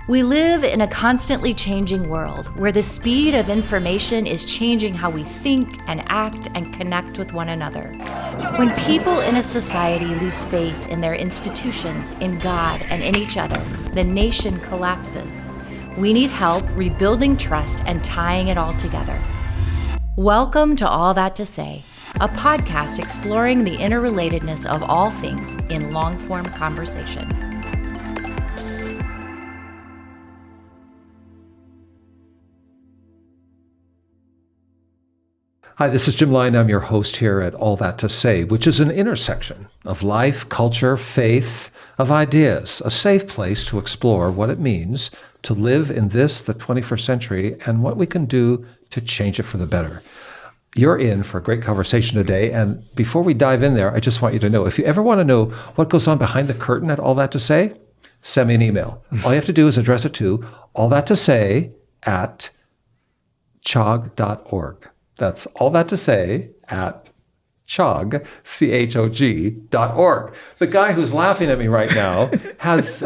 We live in a constantly changing world where the speed of information is changing how we think and act and connect with one another. When people in a society lose faith in their institutions, in God, and in each other, the nation collapses. We need help rebuilding trust and tying it all together. Welcome to All That to Say, a podcast exploring the interrelatedness of all things in long-form conversation. Hi, this is Jim Lyon. I'm your host here at All That to Say, which is an intersection of life, culture, faith, of ideas, a safe place to explore what it means to live in this, the 21st century, and what we can do to change it for the better. You're in for a great conversation today, and before we dive in there, I just want you to know, if you ever want to know what goes on behind the curtain at All That to Say, send me an email. All you have to do is address it to allthattosay@chog.org. That's all that to say at chog, CHOG.org. The guy who's laughing at me right now has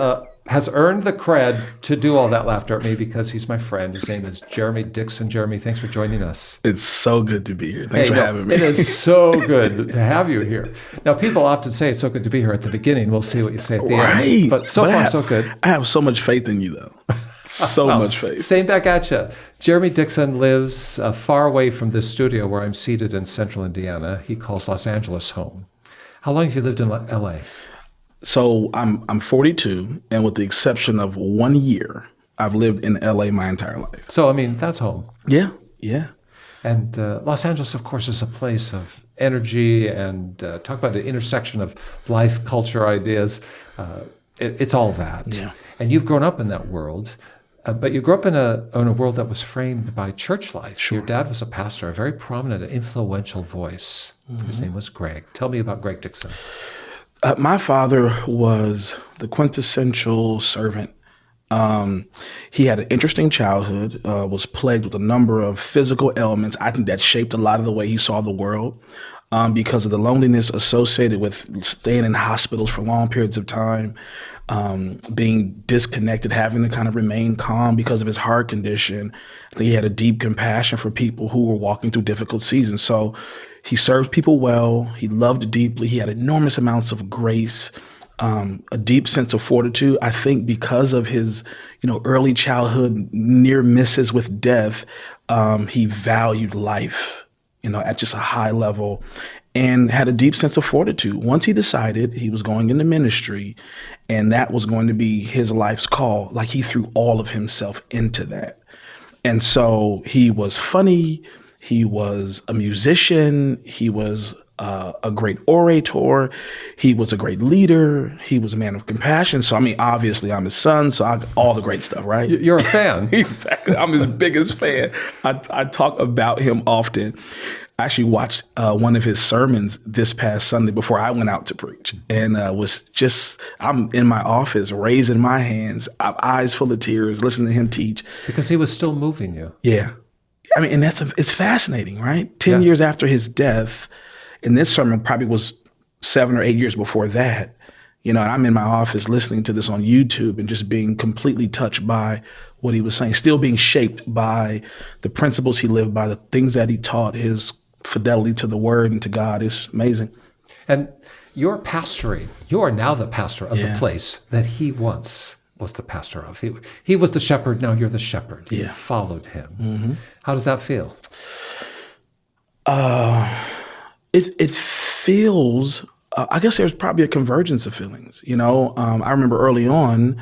earned the cred to do all that laughter at me because he's my friend. His name is Geremy Dixon. Jeremy, thanks for joining us. It's so good to be here. Thanks for having me. It is so good to have you here. Now, people often say it's so good to be here at the beginning. We'll see what you say at the end. But so far, so good. I have so much faith in you, though. So much faith. Same back at you. Jeremy Dixon lives far away from this studio where I'm seated in central Indiana. He calls Los Angeles home. How long have you lived in LA? So I'm 42, and with the exception of 1 year, I've lived in LA my entire life. So, I mean, that's home. Yeah. And Los Angeles, of course, is a place of energy and talk about the intersection of life, culture, ideas. It's all that. Yeah. And you've grown up in that world. But you grew up in a world that was framed by church life. Sure. Your dad was a pastor, a very prominent, influential voice. Mm-hmm. His name was Greg. Tell me about Greg Dixon. My father was the quintessential servant. He had an interesting childhood, was plagued with a number of physical ailments. I think that shaped a lot of the way he saw the world because of the loneliness associated with staying in hospitals for long periods of time. Being disconnected, having to kind of remain calm because of his heart condition. I think he had a deep compassion for people who were walking through difficult seasons. So he served people well. He loved deeply. He had enormous amounts of grace, a deep sense of fortitude. I think because of his, early childhood near misses with death, he valued life, at just a high level. And had a deep sense of fortitude. Once he decided he was going into ministry and that was going to be his life's call, like he threw all of himself into that. And so he was funny. He was a musician. He was a great orator. He was a great leader. He was a man of compassion. So, obviously I'm his son, so I all the great stuff, right? You're a fan. Exactly. I'm his biggest fan. I talk about him often. I actually watched one of his sermons this past Sunday before I went out to preach, and I'm in my office raising my hands, eyes full of tears, listening to him teach. Because he was still moving you. Yeah. And it's fascinating, right? 10 years after his death, and this sermon probably was 7 or 8 years before that, and I'm in my office listening to this on YouTube and just being completely touched by what he was saying, still being shaped by the principles he lived by, the things that he taught, his fidelity to the word and to God is amazing. And you're pastoring. You are now the pastor of the place that he once was the pastor of. He was the shepherd. Now you're the shepherd. You followed him. Mm-hmm. How does that feel? It feels, I guess there's probably a convergence of feelings. I remember early on,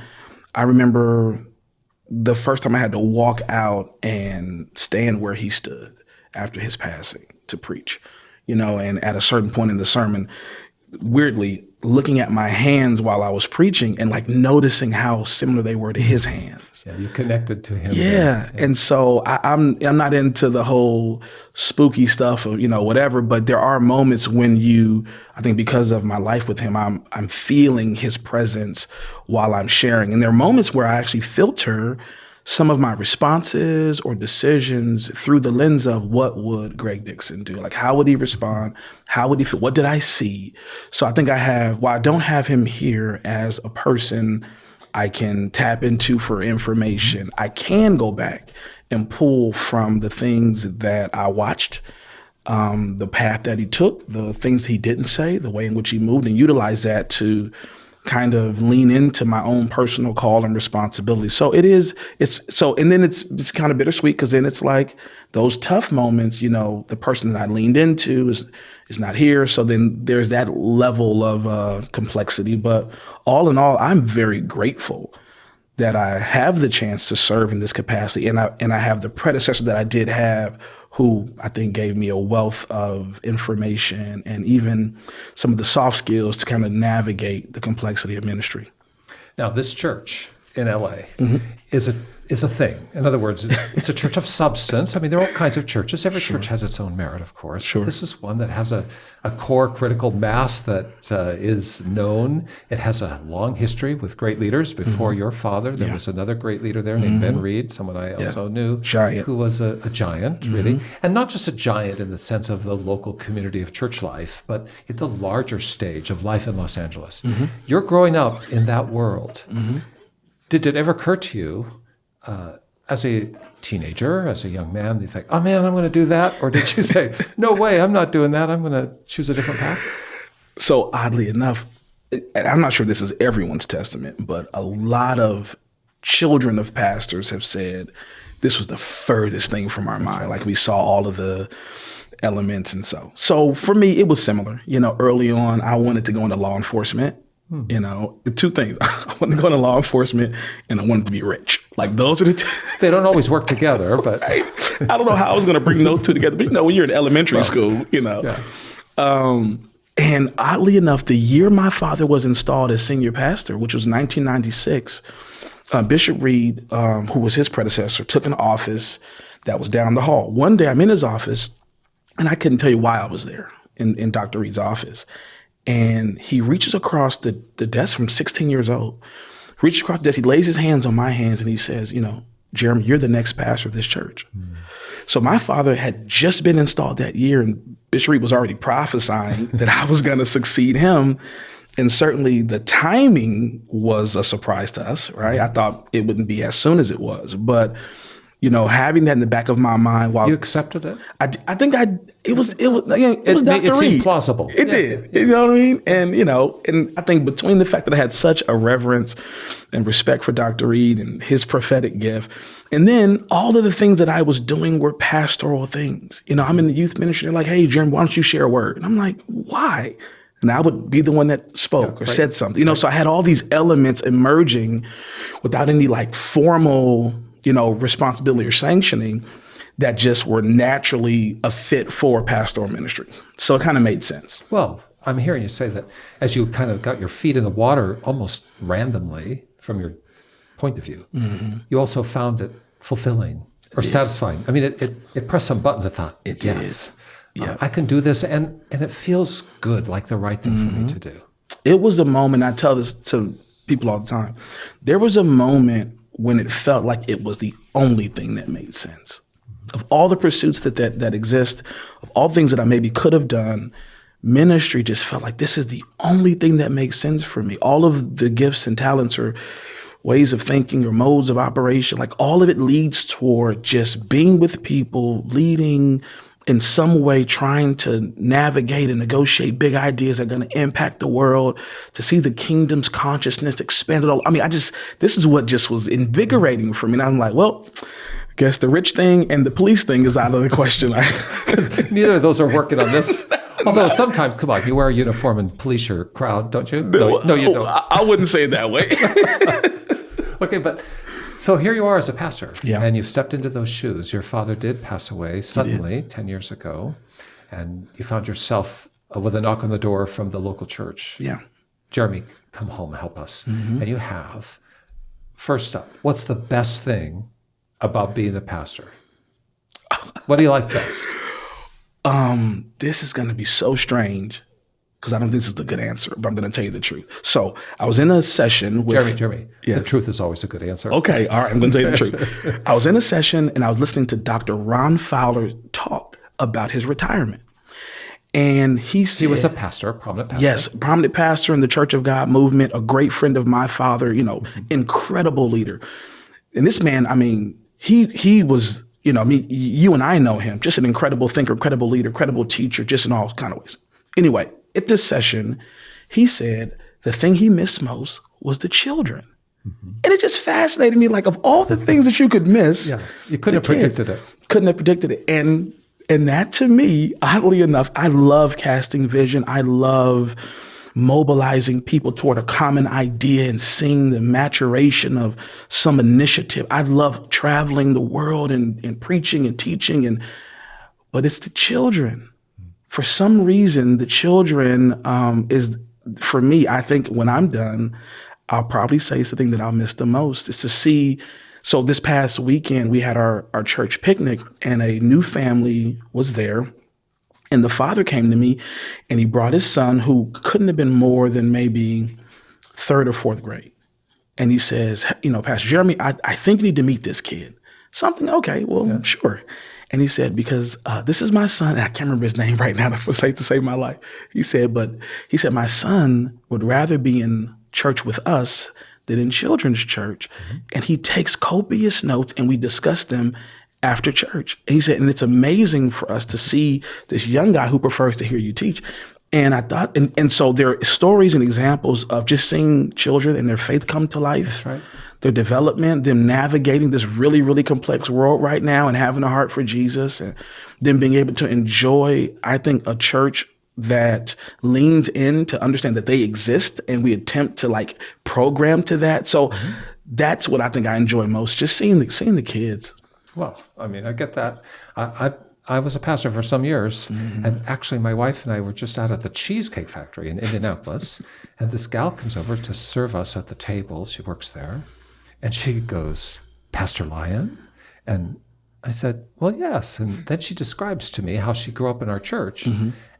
the first time I had to walk out and stand where he stood after his passing to preach, and at a certain point in the sermon, weirdly looking at my hands while I was preaching and noticing how similar they were to his hands. Yeah, you connected to him. Yeah. And so I'm not into the whole spooky stuff of, whatever, but there are moments when I think because of my life with him, I'm feeling his presence while I'm sharing. And there are moments where I actually filter some of my responses or decisions through the lens of what would Greg Dixon do? How would he respond? How would he feel? What did I see? So I think while I don't have him here as a person I can tap into for information. I can go back and pull from the things that I watched, the path that he took, the things he didn't say, the way in which he moved, and utilize that to kind of lean into my own personal call and responsibility. So and then it's kind of bittersweet, because then it's like those tough moments, the person that I leaned into is not here. So then there's that level of complexity. But all in all, I'm very grateful that I have the chance to serve in this capacity. And I have the predecessor that I did have, who I think gave me a wealth of information and even some of the soft skills to kind of navigate the complexity of ministry. Now, this church in LA is a thing. In other words, it's a church of substance. I mean, there are all kinds of churches. Every church has its own merit, of course. Sure. This is one that has a core critical mass that is known. It has a long history with great leaders. Before your father, there was another great leader there named Ben Reed, someone I also knew, who was a giant, really. And not just a giant in the sense of the local community of church life, but at the larger stage of life in Los Angeles. You're growing up in that world. Did it ever occur to you, as a teenager, as a young man, you think, oh man, I'm going to do that? Or did you say, no way, I'm not doing that. I'm going to choose a different path? So oddly enough, and I'm not sure this is everyone's testament, but a lot of children of pastors have said this was the furthest thing from our mind. Like, we saw all of the elements. And so for me, it was similar. Early on, I wanted to go into law enforcement. The two things. I wanted to go into law enforcement, and I wanted to be rich. Like, those are the two. They don't always work together, but right? I don't know how I was going to bring those two together. But when you're in elementary school, Yeah. And oddly enough, the year my father was installed as senior pastor, which was 1996, Bishop Reed, who was his predecessor, took an office that was down the hall. One day I'm in his office, and I couldn't tell you why I was there in Dr. Reed's office. And he reaches across the desk from 16 years old, reaches across the desk, he lays his hands on my hands, and he says, Geremy, you're the next pastor of this church. So my father had just been installed that year, and Bishop Reed was already prophesying that I was going to succeed him. And certainly the timing was a surprise to us, right? I thought it wouldn't be as soon as it was. But, having that in the back of my mind while you accepted it, I think it was Dr. Reed. It seemed plausible. It did. Yeah. You know what I mean? And, and I think between the fact that I had such a reverence and respect for Dr. Reed and his prophetic gift, and then all of the things that I was doing were pastoral things. I'm in the youth ministry. They're like, hey, Geremy, why don't you share a word? And I'm like, why? And I would be the one that spoke or said something. So I had all these elements emerging without any formal responsibility or sanctioning, that just were naturally a fit for pastoral ministry. So it kind of made sense. Well, I'm hearing you say that as you kind of got your feet in the water almost randomly from your point of view, you also found it fulfilling or satisfying. I mean, it pressed some buttons. I thought, yes, I can do this. And it feels good, like the right thing for me to do. It was a moment, I tell this to people all the time, there was a moment when it felt like it was the only thing that made sense. Of all the pursuits that exist, of all things that I maybe could have done, ministry just felt like this is the only thing that makes sense for me. All of the gifts and talents or ways of thinking or modes of operation, all of it leads toward just being with people, leading in some way, trying to navigate and negotiate big ideas that are going to impact the world, to see the kingdom's consciousness expanded. This is what just was invigorating for me. And I'm like, well, I guess the rich thing and the police thing is out of the question. Because neither of those are working on this. Although sometimes, come on, you wear a uniform and police your crowd, don't you? No, you don't. I wouldn't say it that way. Okay, but so here you are as a pastor, and you've stepped into those shoes. Your father did pass away suddenly 10 years ago, and you found yourself with a knock on the door from the local church. Yeah. Geremy, come home, help us. And you have. First up, what's the best thing about being a pastor? What do you like best? This is going to be so strange, because I don't think this is the good answer, but I'm going to tell you the truth. So I was in a session with... Geremy, yes. The truth is always a good answer. Okay, all right, I'm going to tell you the truth. I was in a session, and I was listening to Dr. Ron Fowler talk about his retirement. And he said, he was a pastor, a prominent pastor. Yes, prominent pastor in the Church of God movement, a great friend of my father, incredible leader. And this man, I mean, he was, you and I know him, just an incredible thinker, credible leader, credible teacher, just in all kind of ways. Anyway, at this session, he said the thing he missed most was the children. And it just fascinated me, like, of all the things that you could miss. Yeah, you couldn't have predicted it. Couldn't have predicted it. And that, to me, oddly enough, I love casting vision. I love mobilizing people toward a common idea and seeing the maturation of some initiative. I love traveling the world and preaching and teaching. But it's the children. For some reason, the children is, for me, I think when I'm done, I'll probably say it's the thing that I'll miss the most is to see. So this past weekend, we had our church picnic and a new family was there. And the father came to me and he brought his son, who couldn't have been more than maybe third or fourth grade. And he says, Pastor Geremy, I think you need to meet this kid. Something, okay, well, yeah. Sure. And he said, because this is my son, and I can't remember his name right now to save my life. He said, my son would rather be in church with us than in children's church. Mm-hmm. And he takes copious notes and we discuss them after church. And he said, and it's amazing for us to see this young guy who prefers to hear you teach. And I thought, and so there are stories and examples of just seeing children and their faith come to life. That's right. Their development, them navigating this really, really complex world right now and having a heart for Jesus, and them being able to enjoy, I think, a church that leans in to understand that they exist and we attempt to program to that. So that's what I think I enjoy most, just seeing the kids. Well, I mean, I get that. I was a pastor for some years, and actually my wife and I were just out at the Cheesecake Factory in Indianapolis, and this gal comes over to serve us at the table. She works there, and she goes, "Pastor Lyon?" And I said, "Well, yes." And then she describes to me how she grew up in our church.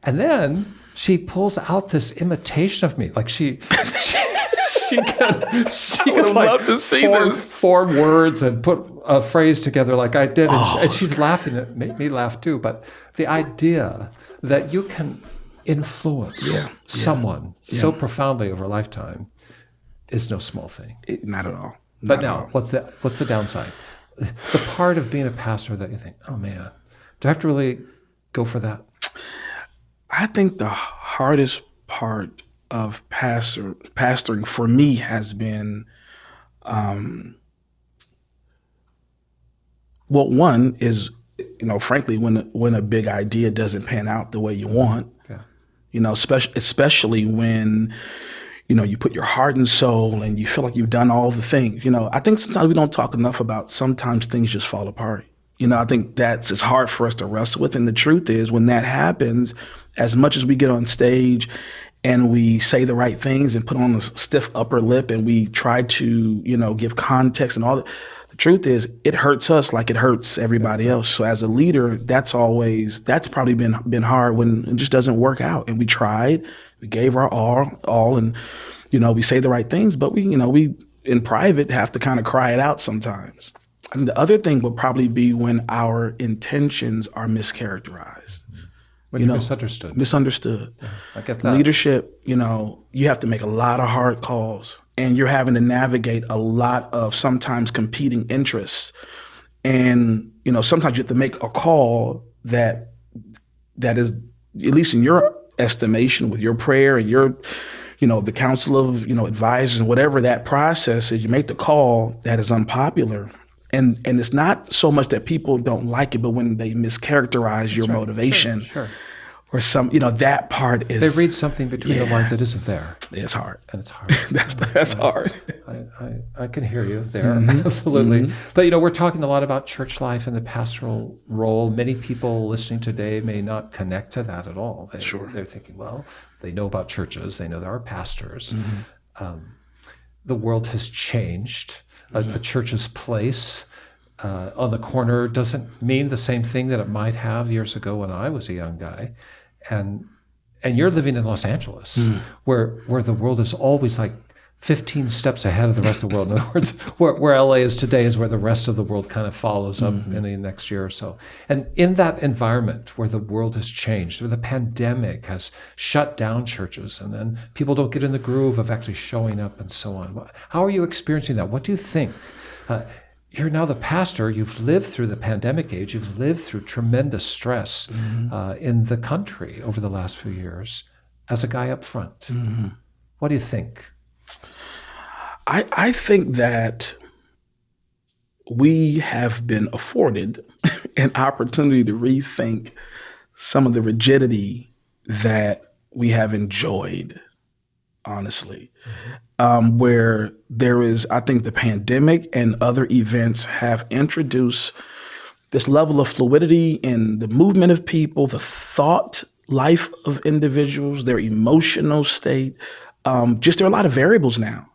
And then she pulls out this imitation of me. Like she could love to see form words and put a phrase together like I did. And she's laughing. It made me laugh too. But the idea that you can influence someone so profoundly over a lifetime is no small thing. Not at all. But now, what's the downside? The part of being a pastor that you think, oh man, do I have to really go for that? I think the hardest part of pastoring for me has been, one is, frankly, when a big idea doesn't pan out the way you want, especially when, you put your heart and soul and you feel like you've done all the things. I think sometimes we don't talk enough about sometimes things just fall apart. I think it's hard for us to wrestle with. And the truth is, when that happens, as much as we get on stage and we say the right things and put on a stiff upper lip and we try to, give context and all that, the truth is it hurts us like it hurts everybody else. So as a leader, that's probably been hard when it just doesn't work out. And we tried, we gave our all and, we say the right things, but we in private have to kind of cry it out sometimes. And the other thing would probably be when our intentions are mischaracterized. When you're misunderstood. Misunderstood. Yeah, I get that. Leadership, you have to make a lot of hard calls and you're having to navigate a lot of sometimes competing interests. And, sometimes you have to make a call that is, at least in your estimation, with your prayer and your, the council of, advisors and whatever that process is, you make the call that is unpopular. And it's not so much that people don't like it, but when they mischaracterize your motivation or some, that part is... They read something between the lines that isn't there. It's hard. And it's hard. That's hard. I can hear you there. Absolutely. But, we're talking a lot about church life and the pastoral role. Many people listening today may not connect to that at all. They're thinking, well, they know about churches. They know there are pastors. The world has changed. A church's place on the corner doesn't mean the same thing that it might have years ago when I was a young guy. And you're living in Los Angeles, where the world is always 15 steps ahead of the rest of the world. In other words, where LA is today is where the rest of the world kind of follows up in the next year or so. And in that environment where the world has changed, where the pandemic has shut down churches, and then people don't get in the groove of actually showing up and so on. How are you experiencing that? What do you think? You're now the pastor. You've lived through the pandemic age. You've lived through tremendous stress in the country over the last few years as a guy up front. What do you think? I think that we have been afforded an opportunity to rethink some of the rigidity that we have enjoyed, honestly. Where there is, I think the pandemic and other events have introduced this level of fluidity in the movement of people, the thought life of individuals, their emotional state. Just there are a lot of variables now.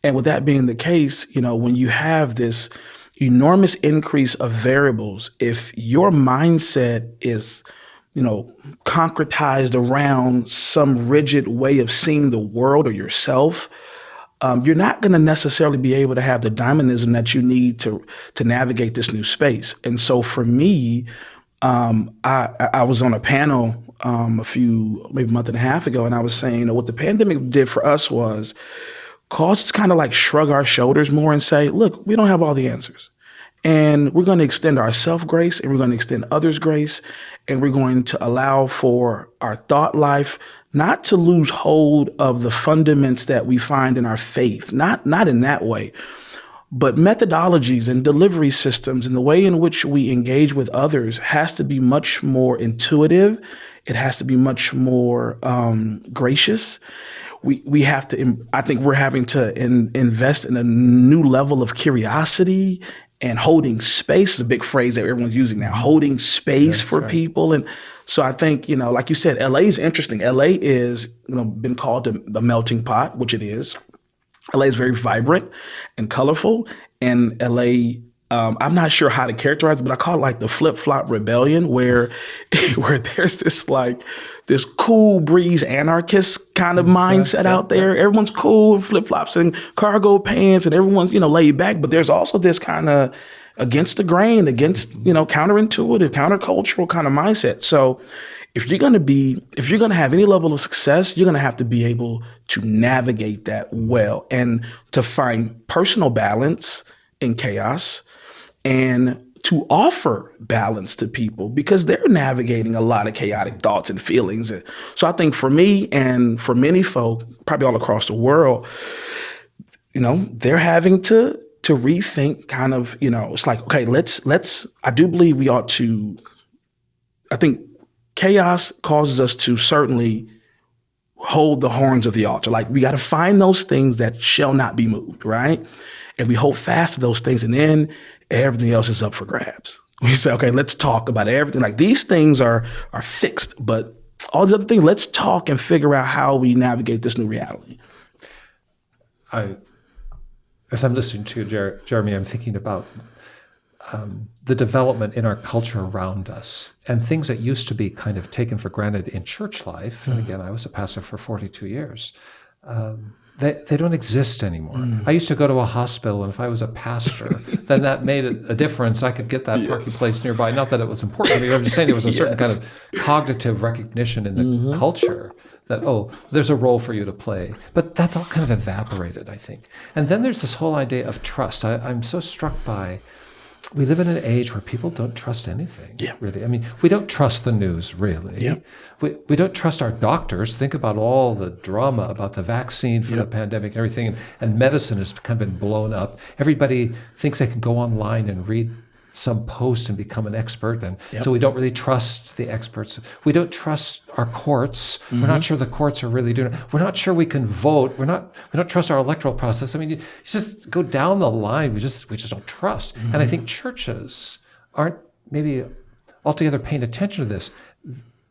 And with that being the case, when you have this enormous increase of variables, if your mindset is, concretized around some rigid way of seeing the world or yourself, you're not going to necessarily be able to have the dynamism that you need to navigate this new space. And so for me, I was on a panel maybe a month and a half ago, and I was saying, what the pandemic did for us was cause us to kind of like shrug our shoulders more and say, look, we don't have all the answers. And we're going to extend ourself grace, and we're going to extend others grace, and we're going to allow for our thought life not to lose hold of the fundaments that we find in our faith, not in that way, but methodologies and delivery systems and the way in which we engage with others has to be much more intuitive. It has to be much more gracious. We have to, I think we're having to invest in a new level of curiosity and holding space is a big phrase that everyone's using now, holding space for people. And so I think, like you said, LA is interesting. LA is, been called the melting pot, which it is. LA is very vibrant and colorful. And LA, I'm not sure how to characterize it, but I call it like the flip-flop rebellion where there's this cool breeze anarchist kind of mindset out there. Everyone's cool in flip-flops and cargo pants and everyone's, laid back. But there's also this kind of against the grain, against, counterintuitive, countercultural kind of mindset. So if you're going to have any level of success, you're going to have to be able to navigate that well and to find personal balance in chaos and to offer balance to people because they're navigating a lot of chaotic thoughts and feelings. So I think for me and for many folk, probably all across the world, they're having to rethink kind of, it's like, okay, I do believe we ought to, I think chaos causes us to certainly hold the horns of the altar. Like we got to find those things that shall not be moved, right? And we hold fast to those things, and then everything else is up for grabs. We say, okay, let's talk about everything. Like these things are fixed, but all the other things, let's talk and figure out how we navigate this new reality. As I'm listening to you, Geremy, I'm thinking about the development in our culture around us and things that used to be kind of taken for granted in church life. And again, I was a pastor for 42 years. They don't exist anymore. I used to go to a hospital, and if I was a pastor, then that made a difference. I could get that parking place nearby. Not that it was important to me. I'm just saying there was a certain kind of cognitive recognition in the culture that, there's a role for you to play. But that's all kind of evaporated, I think. And then there's this whole idea of trust. I'm so struck by, we live in an age where people don't trust anything, really. I mean, we don't trust the news, really. Yeah. We don't trust our doctors. Think about all the drama about the vaccine for the pandemic and everything, and medicine has kind of been blown up. Everybody thinks they can go online and read some post and become an expert, and so we don't really trust the experts. We don't trust our courts. We're not sure the courts are really doing it. We're not sure we can vote. We don't trust our electoral process. I mean, you just go down the line. We just don't trust. And I think churches aren't maybe altogether paying attention to this.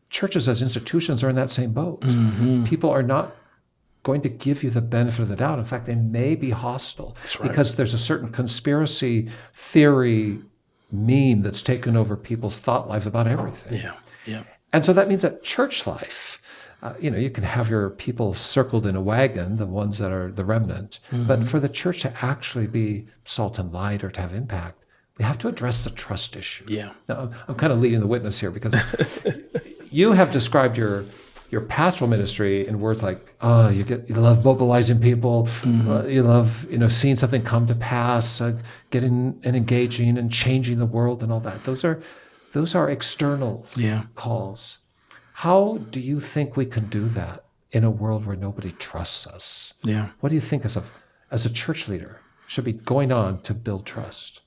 Churches as institutions are in that same boat. People are not going to give you the benefit of the doubt. In fact, they may be hostile because there's a certain conspiracy theory meme that's taken over people's thought life about everything. And so that means that church life, You can have your people circled in a wagon, the ones that are the remnant, but for the church to actually be salt and light or to have impact, we have to address the trust issue. Yeah. Now, I'm kind of leading the witness here because you have described your pastoral ministry in words like, you love mobilizing people, you love seeing something come to pass, getting and engaging and changing the world and all that. Those are external calls. How do you think we can do that in a world where nobody trusts us? Yeah. What do you think as a church leader should be going on to build trust?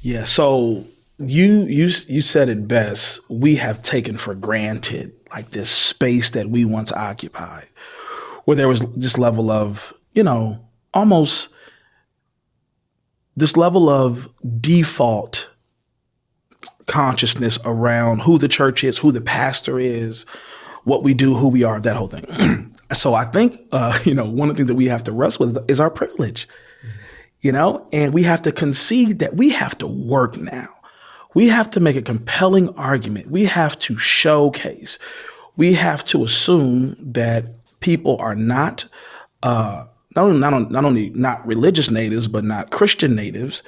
Yeah. So you said it best. We have taken for granted like this space that we once occupied, where there was this level of, almost this level of default consciousness around who the church is, who the pastor is, what we do, who we are, that whole thing. So I think, one of the things that we have to wrestle with is our privilege, and we have to concede that we have to work now. We have to make a compelling argument. We have to showcase. We have to assume that people are not only not religious natives, but not Christian natives,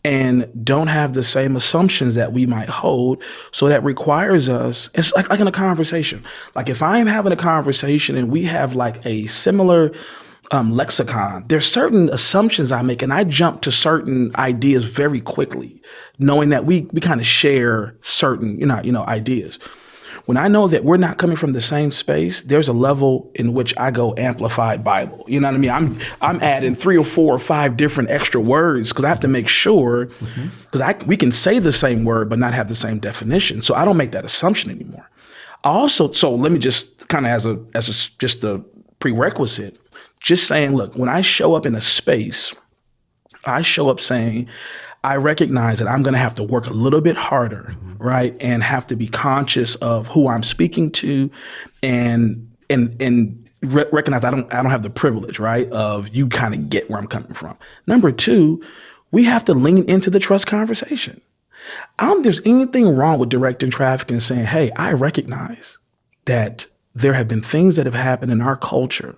and don't have the same assumptions that we might hold. So that requires us, it's like in a conversation. Like if I'm having a conversation and we have like a similar lexicon, there's certain assumptions I make, and I jump to certain ideas very quickly, knowing that we kind of share certain, ideas. When I know that we're not coming from the same space, there's a level in which I go amplified Bible. You know what I mean? I'm adding 3 or 4 or 5 different extra words because I have to make sure, because we can say the same word but not have the same definition. So I don't make that assumption anymore. So let me just kind of just a prerequisite, just saying, look, when I show up in a space, I show up saying, I recognize that I'm going to have to work a little bit harder, right? And have to be conscious of who I'm speaking to and recognize I don't have the privilege, right? Of you kind of get where I'm coming from. Number 2, we have to lean into the trust conversation. I don't think there's anything wrong with directing traffic and saying, hey, I recognize that there have been things that have happened in our culture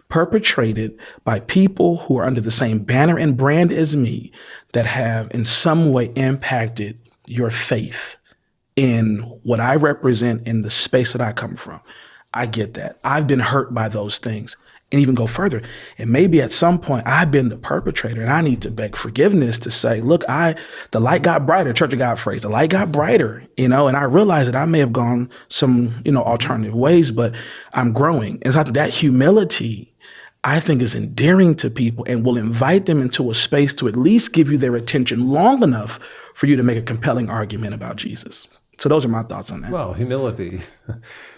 perpetrated by people who are under the same banner and brand as me that have in some way impacted your faith in what I represent in the space that I come from. I get that. I've been hurt by those things. And even go further. And maybe at some point I've been the perpetrator and I need to beg forgiveness to say, look, the light got brighter, Church of God phrase, the light got brighter, and I realized that I may have gone some, alternative ways, but I'm growing. And so that humility, I think, is endearing to people and will invite them into a space to at least give you their attention long enough for you to make a compelling argument about Jesus. So those are my thoughts on that. Well, humility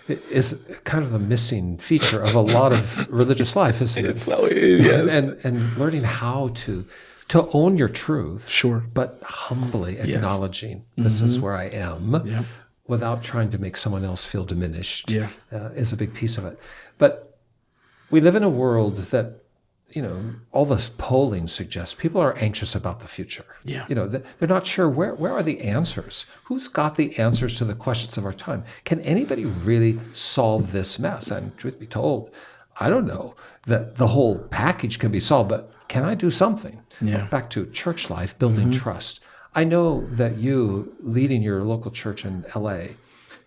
is kind of the missing feature of a lot of religious life, isn't it? So yes. And learning how to own your truth, sure, but humbly acknowledging this is where I am, without trying to make someone else feel diminished, is a big piece of it. But we live in a world that, all this polling suggests people are anxious about the future. Yeah. They're not sure where are the answers? Who's got the answers to the questions of our time? Can anybody really solve this mess? And truth be told, I don't know that the whole package can be solved, but can I do something? Yeah. Back to church life, building trust. I know that you, leading your local church in LA,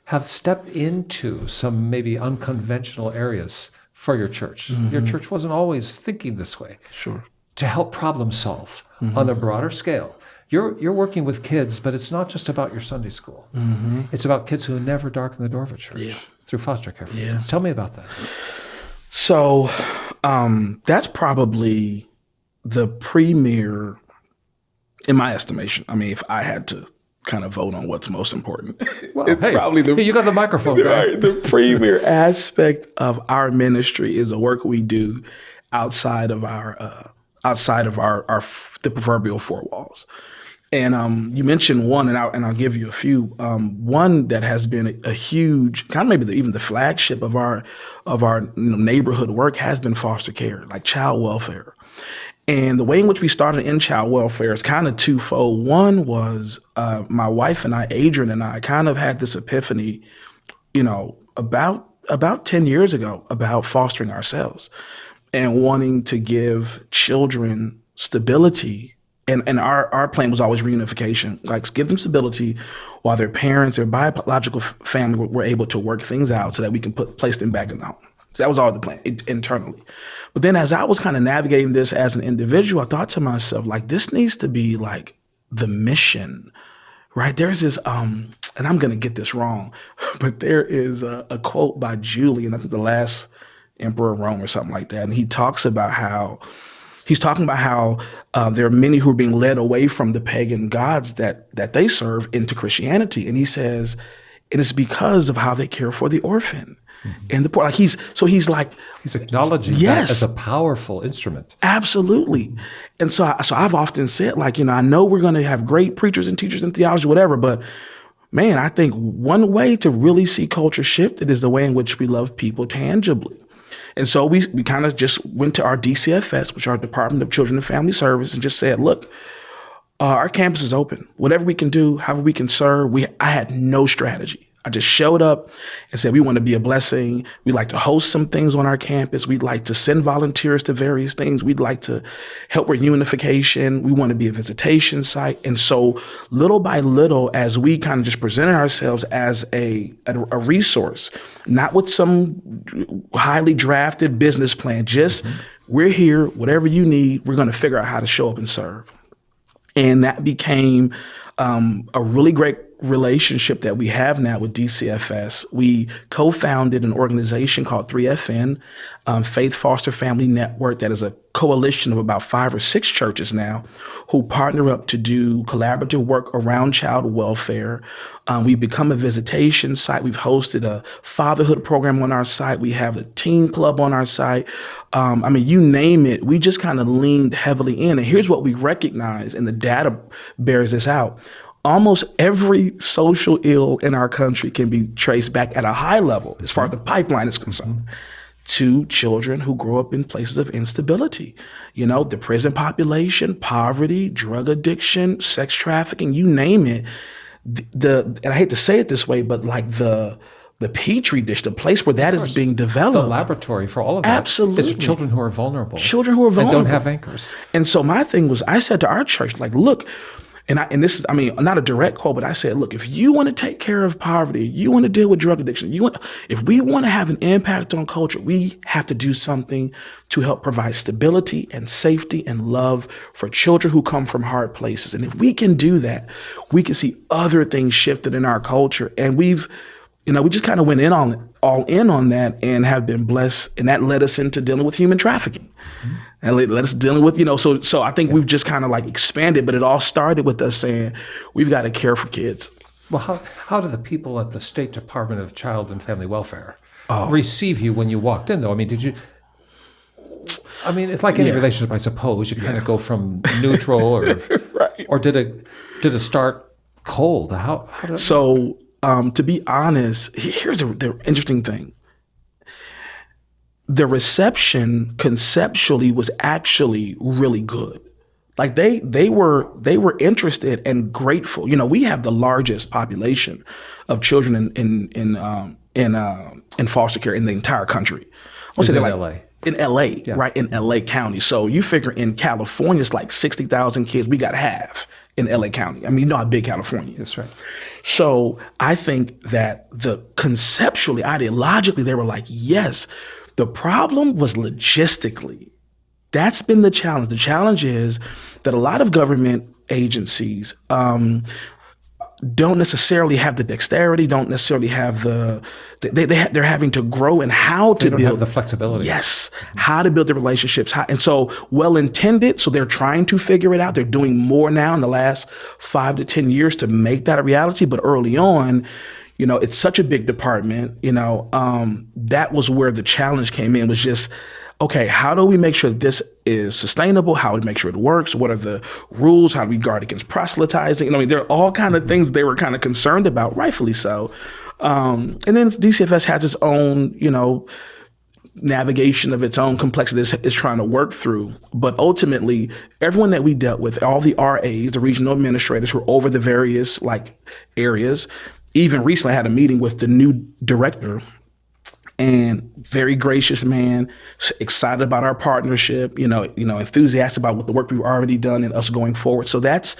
have stepped into some maybe unconventional areas for your church. Your church wasn't always thinking this way. Sure. To help problem solve on a broader scale. You're working with kids, but it's not just about your Sunday school. It's about kids who never darken the door of a church through foster care, for instance. Tell me about that. So that's probably the premier, in my estimation. I mean, if I had to kind of vote on what's most important. Well, it's probably you got the microphone, right? The premier aspect of our ministry is the work we do outside of our the proverbial 4 walls. And you mentioned one, and I'll give you a few. One that has been a huge, kind of maybe even the flagship of our neighborhood work has been foster care, like child welfare. And the way in which we started in child welfare is kind of twofold. One was my wife and I, Adrian and I, kind of had this epiphany, about about 10 years ago about fostering ourselves and wanting to give children stability. And our plan was always reunification, like give them stability while their parents, their biological family were able to work things out so that we can place them back in the home. So that was all the plan internally. But then as I was kind of navigating this as an individual, I thought to myself, like, this needs to be like the mission, right? There's this, and I'm going to get this wrong, but there is a quote by Julian, I think the last emperor of Rome or something like that. And he talks about how, there are many who are being led away from the pagan gods that they serve into Christianity. And he says, and it's because of how they care for the orphan. And the poor, like he's acknowledging that as a powerful instrument. Absolutely. And so I've often said, like, I know we're going to have great preachers and teachers in theology, whatever, but man, I think one way to really see culture shifted is the way in which we love people tangibly. And so we kind of just went to our DCFS, which is our Department of Children and Family Service, and just said, look, our campus is open. Whatever we can do, however we can serve. I had no strategy. I just showed up and said, we want to be a blessing. We'd like to host some things on our campus. We'd like to send volunteers to various things. We'd like to help with unification. We want to be a visitation site. And so little by little, as we kind of just presented ourselves as a resource, not with some highly drafted business plan, just we're here, whatever you need, we're going to figure out how to show up and serve. And that became a really great relationship that we have now with DCFS. We co-founded an organization called 3FN, Faith Foster Family Network, that is a coalition of about 5 or 6 churches now who partner up to do collaborative work around child welfare. We've become a visitation site. We've hosted a fatherhood program on our site. We have a teen club on our site. You name it. We just kind of leaned heavily in. And here's what we recognize, and the data bears this out. Almost every social ill in our country can be traced back at a high level, as far as the pipeline is concerned, to children who grow up in places of instability. The prison population, poverty, drug addiction, sex trafficking, you name it. And I hate to say it this way, but like the petri dish, the place where that is being developed. The laboratory for all of that. Absolutely. Is children who are vulnerable. Children who are vulnerable. And don't have anchors. And so my thing was, I said to our church, like, look, and this is, not a direct quote, but I said, look, if you want to take care of poverty, you want to deal with drug addiction, if we want to have an impact on culture, we have to do something to help provide stability and safety and love for children who come from hard places. And if we can do that, we can see other things shifted in our culture. And we just kind of went all in on that and have been blessed. And that led us into dealing with human trafficking. And let us dealing with, so I think we've just kind of like expanded, but it all started with us saying, we've got to care for kids. Well, how do the people at the State Department of Child and Family Welfare receive you when you walked in, though? Did you? It's like any relationship, I suppose. You kind of go from neutral, or right. Or did it start cold? How did it? So, to be honest, here's the interesting thing. The reception conceptually was actually really good. Like they were interested and grateful. We have the largest population of children in foster care in the entire country. In LA. In LA, right? In LA County. So you figure in California, it's like 60,000 kids. We got half in LA County. You know how big California is. That's right. So I think that conceptually, ideologically, they were like, yes. The problem was logistically. That's been the challenge. The challenge is that a lot of government agencies don't necessarily have the dexterity, don't necessarily have they're having to grow in how to build. They don't have the flexibility. Yes, how to build the relationships. And so well-intended, so they're trying to figure it out. They're doing more now in the last 5 to 10 years to make that a reality. But early on, it's such a big department, that was where the challenge came in, was just, okay, how do we make sure that this is sustainable? How do we make sure it works? What are the rules? How do we guard against proselytizing? There are all kind of things they were kind of concerned about, rightfully so. And then DCFS has its own, navigation of its own complexity is trying to work through. But ultimately, everyone that we dealt with, all the RAs, the regional administrators who are over the various areas, even recently I had a meeting with the new director and very gracious man, excited about our partnership, enthusiastic about what the work we've already done and us going forward. So that's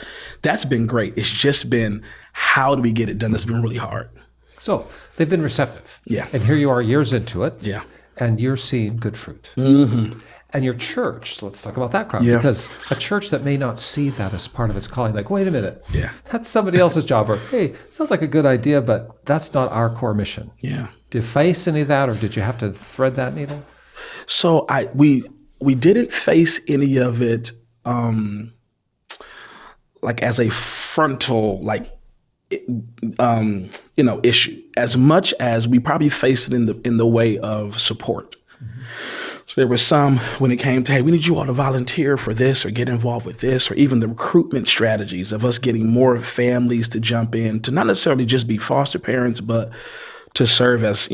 been great. It's just been, how do we get it done? That's been really hard. So they've been receptive. Yeah. And here you are years into it. Yeah. And you're seeing good fruit. Mm-hmm. And your church, let's talk about that crowd, Yeah. because a church that may not see that as part of its calling, like, wait a minute, Yeah. that's somebody else's job, or, hey, sounds like a good idea, but that's not our core mission. Yeah. Did you face any of that, or did you have to thread that needle? So we didn't face any of it like as a frontal issue, as much as we probably faced it in the way of support. Mm-hmm. So there were some when it came to, hey, we need you all to volunteer for this or get involved with this, or even the recruitment strategies of us getting more families to jump in, to not necessarily just be foster parents, but to serve as,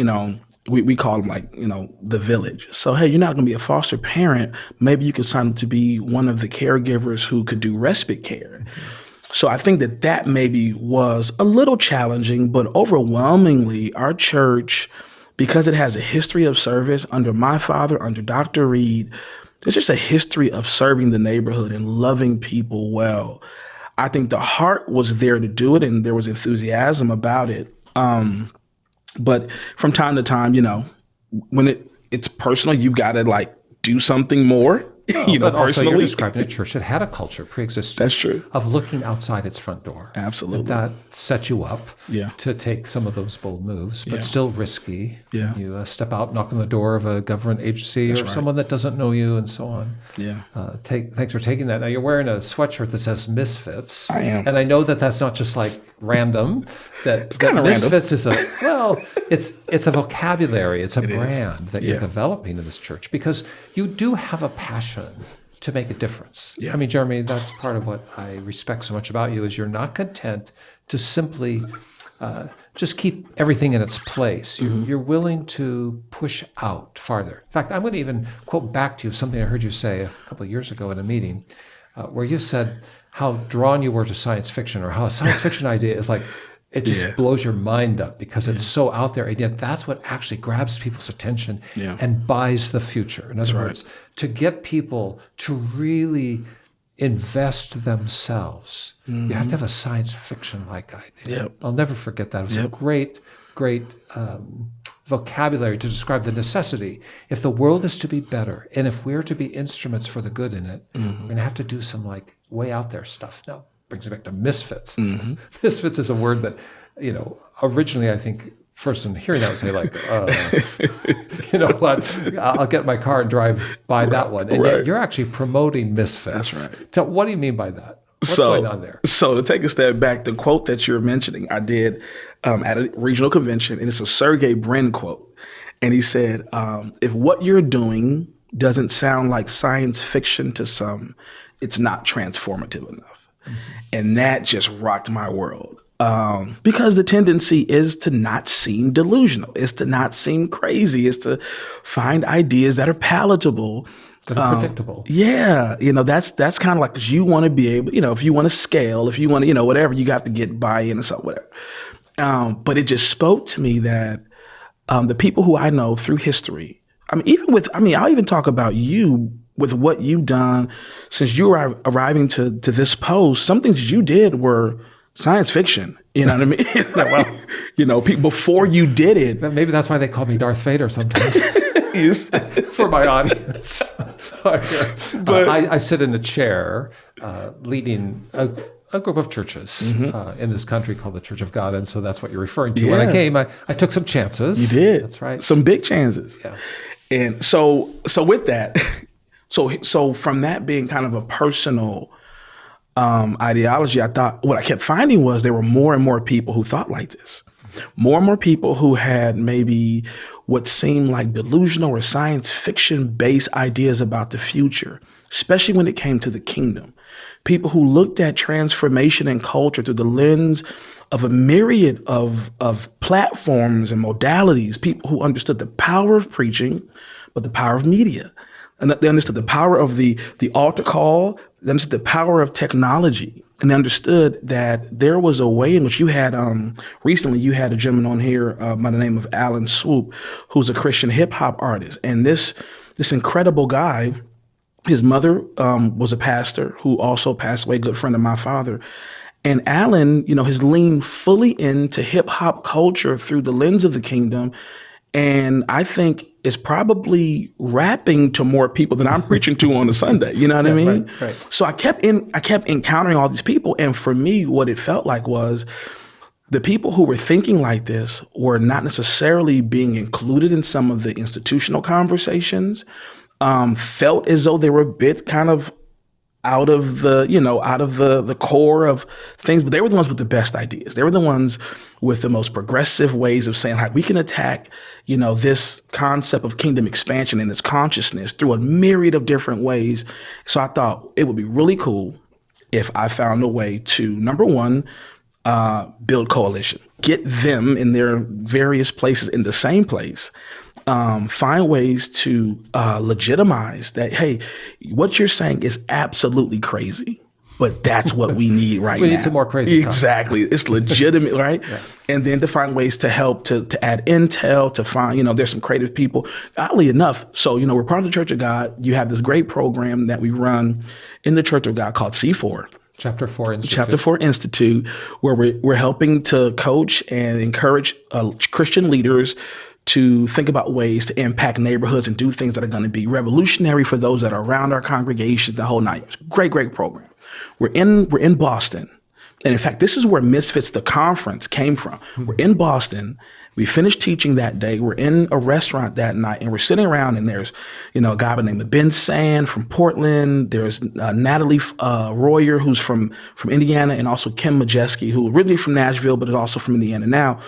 we call them the village. So, hey, you're not going to be a foster parent. Maybe you could sign up to be one of the caregivers who could do respite care. Mm-hmm. So I think that maybe was a little challenging, but overwhelmingly our church, because it has a history of service under my father, under Dr. Reed, there's just a history of serving the neighborhood and loving people well. I think the heart was there to do it, and there was enthusiasm about it. But from time to time, when it's personal, you got to do something more. But also personally. you're describing a church that had a culture pre-existing. That's true. Of looking outside its front door. Absolutely. And that set you up Yeah. to take some of those bold moves, but Yeah. still risky. Yeah. You step out, knock on the door of a government agency That's or right. someone that doesn't know you, and so on. Yeah. Thanks for taking that. Now, you're wearing a sweatshirt that says Misfits. I am. And I know that that's not just random. It's kinda Misfits is it's a vocabulary. It's a brand that you're Yeah. developing in this church, because you do have a passion to make a difference. Yeah. I mean, Geremy, that's part of what I respect so much about you, is you're not content to simply just keep everything in its place. You're willing to push out farther. In fact, I'm going to even quote back to you something I heard you say a couple of years ago in a meeting, where you said how drawn you were to science fiction, or how a science fiction idea is it just blows your mind up because it's so out there. And yet that's what actually grabs people's attention and buys the future. In other words, to get people to really invest themselves, you have to have a science fiction-like idea. Yep. I'll never forget that. It was a great vocabulary to describe the necessity. If the world is to be better, and if we're to be instruments for the good in it, we're going to have to do some way out there stuff. Now, brings me back to misfits. Mm-hmm. Misfits is a word that, originally I think first in hearing that would say you know what, I'll get in my car and drive by that one. And yet you're actually promoting misfits. That's right. So what do you mean by that? What's going on there? So to take a step back, the quote that you're mentioning, I did at a regional convention, and it's a Sergey Brin quote. And he said, if what you're doing doesn't sound like science fiction to some, it's not transformative enough. Mm-hmm. And that just rocked my world. Because the tendency is to not seem delusional, is to not seem crazy, is to find ideas that are palatable, that are predictable. Yeah. That's kind of like, 'cause you want to be able, if you want to scale, if you want to, whatever, you got to get buy-in or something, whatever. But it just spoke to me that the people who I know through history, I'll even talk about you with what you've done since you were arriving to this post. Some things you did were science fiction, you know what I mean? People before you did it. Maybe that's why they call me Darth Vader sometimes. For my audience. But I sit in a chair leading a group of churches in this country called the Church of God. And so that's what you're referring to. Yeah. When I came, I took some chances. You did. That's right. Some big chances. Yeah. And so with that, so from that being kind of a personal ideology, I thought what I kept finding was there were more and more people who thought like this. More and more people who had maybe what seemed like delusional or science fiction based ideas about the future, especially when it came to the kingdom. People who looked at transformation and culture through the lens of a myriad of platforms and modalities, people who understood the power of preaching, but the power of media. And they understood the power of the altar call, they understood the power of technology. and understood that there was a way in which you had, recently you had a gentleman on here by the name of Alan Swoop, who's a Christian hip hop artist. And this incredible guy, his mother was a pastor who also passed away, a good friend of my father. And Alan, has leaned fully into hip hop culture through the lens of the kingdom. And I think it's probably rapping to more people than I'm preaching to on a Sunday. You know what I mean? Right. So I kept encountering all these people. And for me, what it felt like was the people who were thinking like this were not necessarily being included in some of the institutional conversations, felt as though they were a bit kind of out of the core of things, but they were the ones with the best ideas. They were the ones with the most progressive ways of saying, like, we can attack, this concept of kingdom expansion and its consciousness through a myriad of different ways. So I thought it would be really cool if I found a way to, number one, build coalition, get them in their various places in the same place. Find ways to legitimize that, hey, what you're saying is absolutely crazy, but that's what we need right now. We need some more crazy Exactly. It's legitimate, right? Yeah. And then to find ways to help to add intel, to find, there's some creative people. Oddly enough, so, we're part of the Church of God. You have this great program that we run in the Church of God called C4. Chapter 4 Institute. Chapter 4 Institute, where we're helping to coach and encourage Christian leaders to think about ways to impact neighborhoods and do things that are going to be revolutionary for those that are around our congregations, the whole nine yards. Great program. We're in Boston. And in fact, this is where Misfits, the conference, came from. Mm-hmm. We're in Boston. We finished teaching that day. We're in a restaurant that night, and we're sitting around, and there's, a guy by the name of Ben Sand from Portland. There's Natalie Royer, who's from Indiana, and also Kim Majeski, who originally from Nashville, but is also from Indiana now.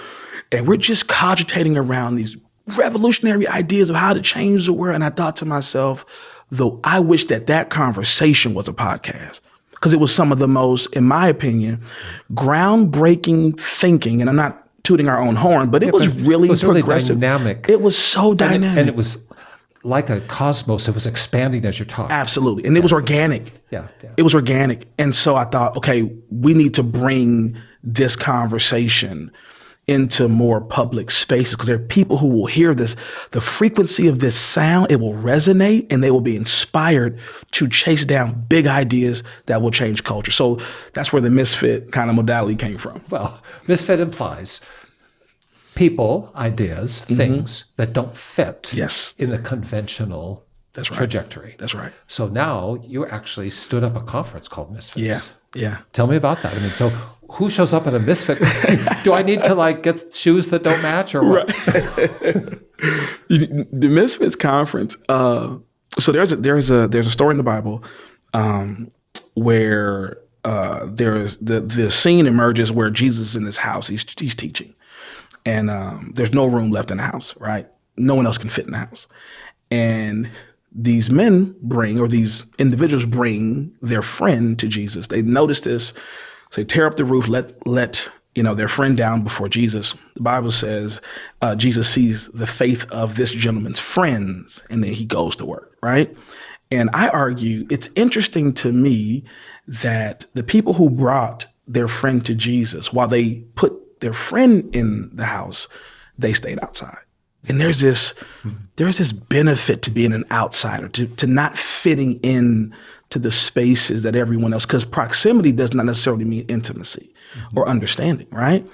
And we're just cogitating around these revolutionary ideas of how to change the world. And I thought to myself, though, I wish that conversation was a podcast, because it was some of the most, in my opinion, groundbreaking thinking. And I'm not tooting our own horn, but it was really progressive. Dynamic. It was so dynamic. And it was like a cosmos. It was expanding as you're talking. Absolutely. And it was organic. Yeah. It was organic. And so I thought, okay, we need to bring this conversation into more public spaces, because there are people who will hear this, the frequency of this sound, it will resonate, and they will be inspired to chase down big ideas that will change culture. So that's where the misfit kind of modality came from. Well, misfit implies people, ideas, things that don't fit in the conventional trajectory. That's right. So now you actually stood up a conference called Misfits. Yeah. Tell me about that. I mean, so who shows up at a misfit? Do I need to get shoes that don't match or what? The Misfits Conference. So there's a story in the Bible where there's the scene emerges where Jesus is in his house. He's teaching, and there's no room left in the house. Right? No one else can fit in the house, and these these individuals bring their friend to Jesus. They notice this. So they tear up the roof, let their friend down before Jesus. The Bible says Jesus sees the faith of this gentleman's friends, and then he goes to work, right? And I argue it's interesting to me that the people who brought their friend to Jesus, while they put their friend in the house, they stayed outside. And there's this benefit to being an outsider, to not fitting in to the spaces that everyone else, because proximity does not necessarily mean intimacy or understanding, right?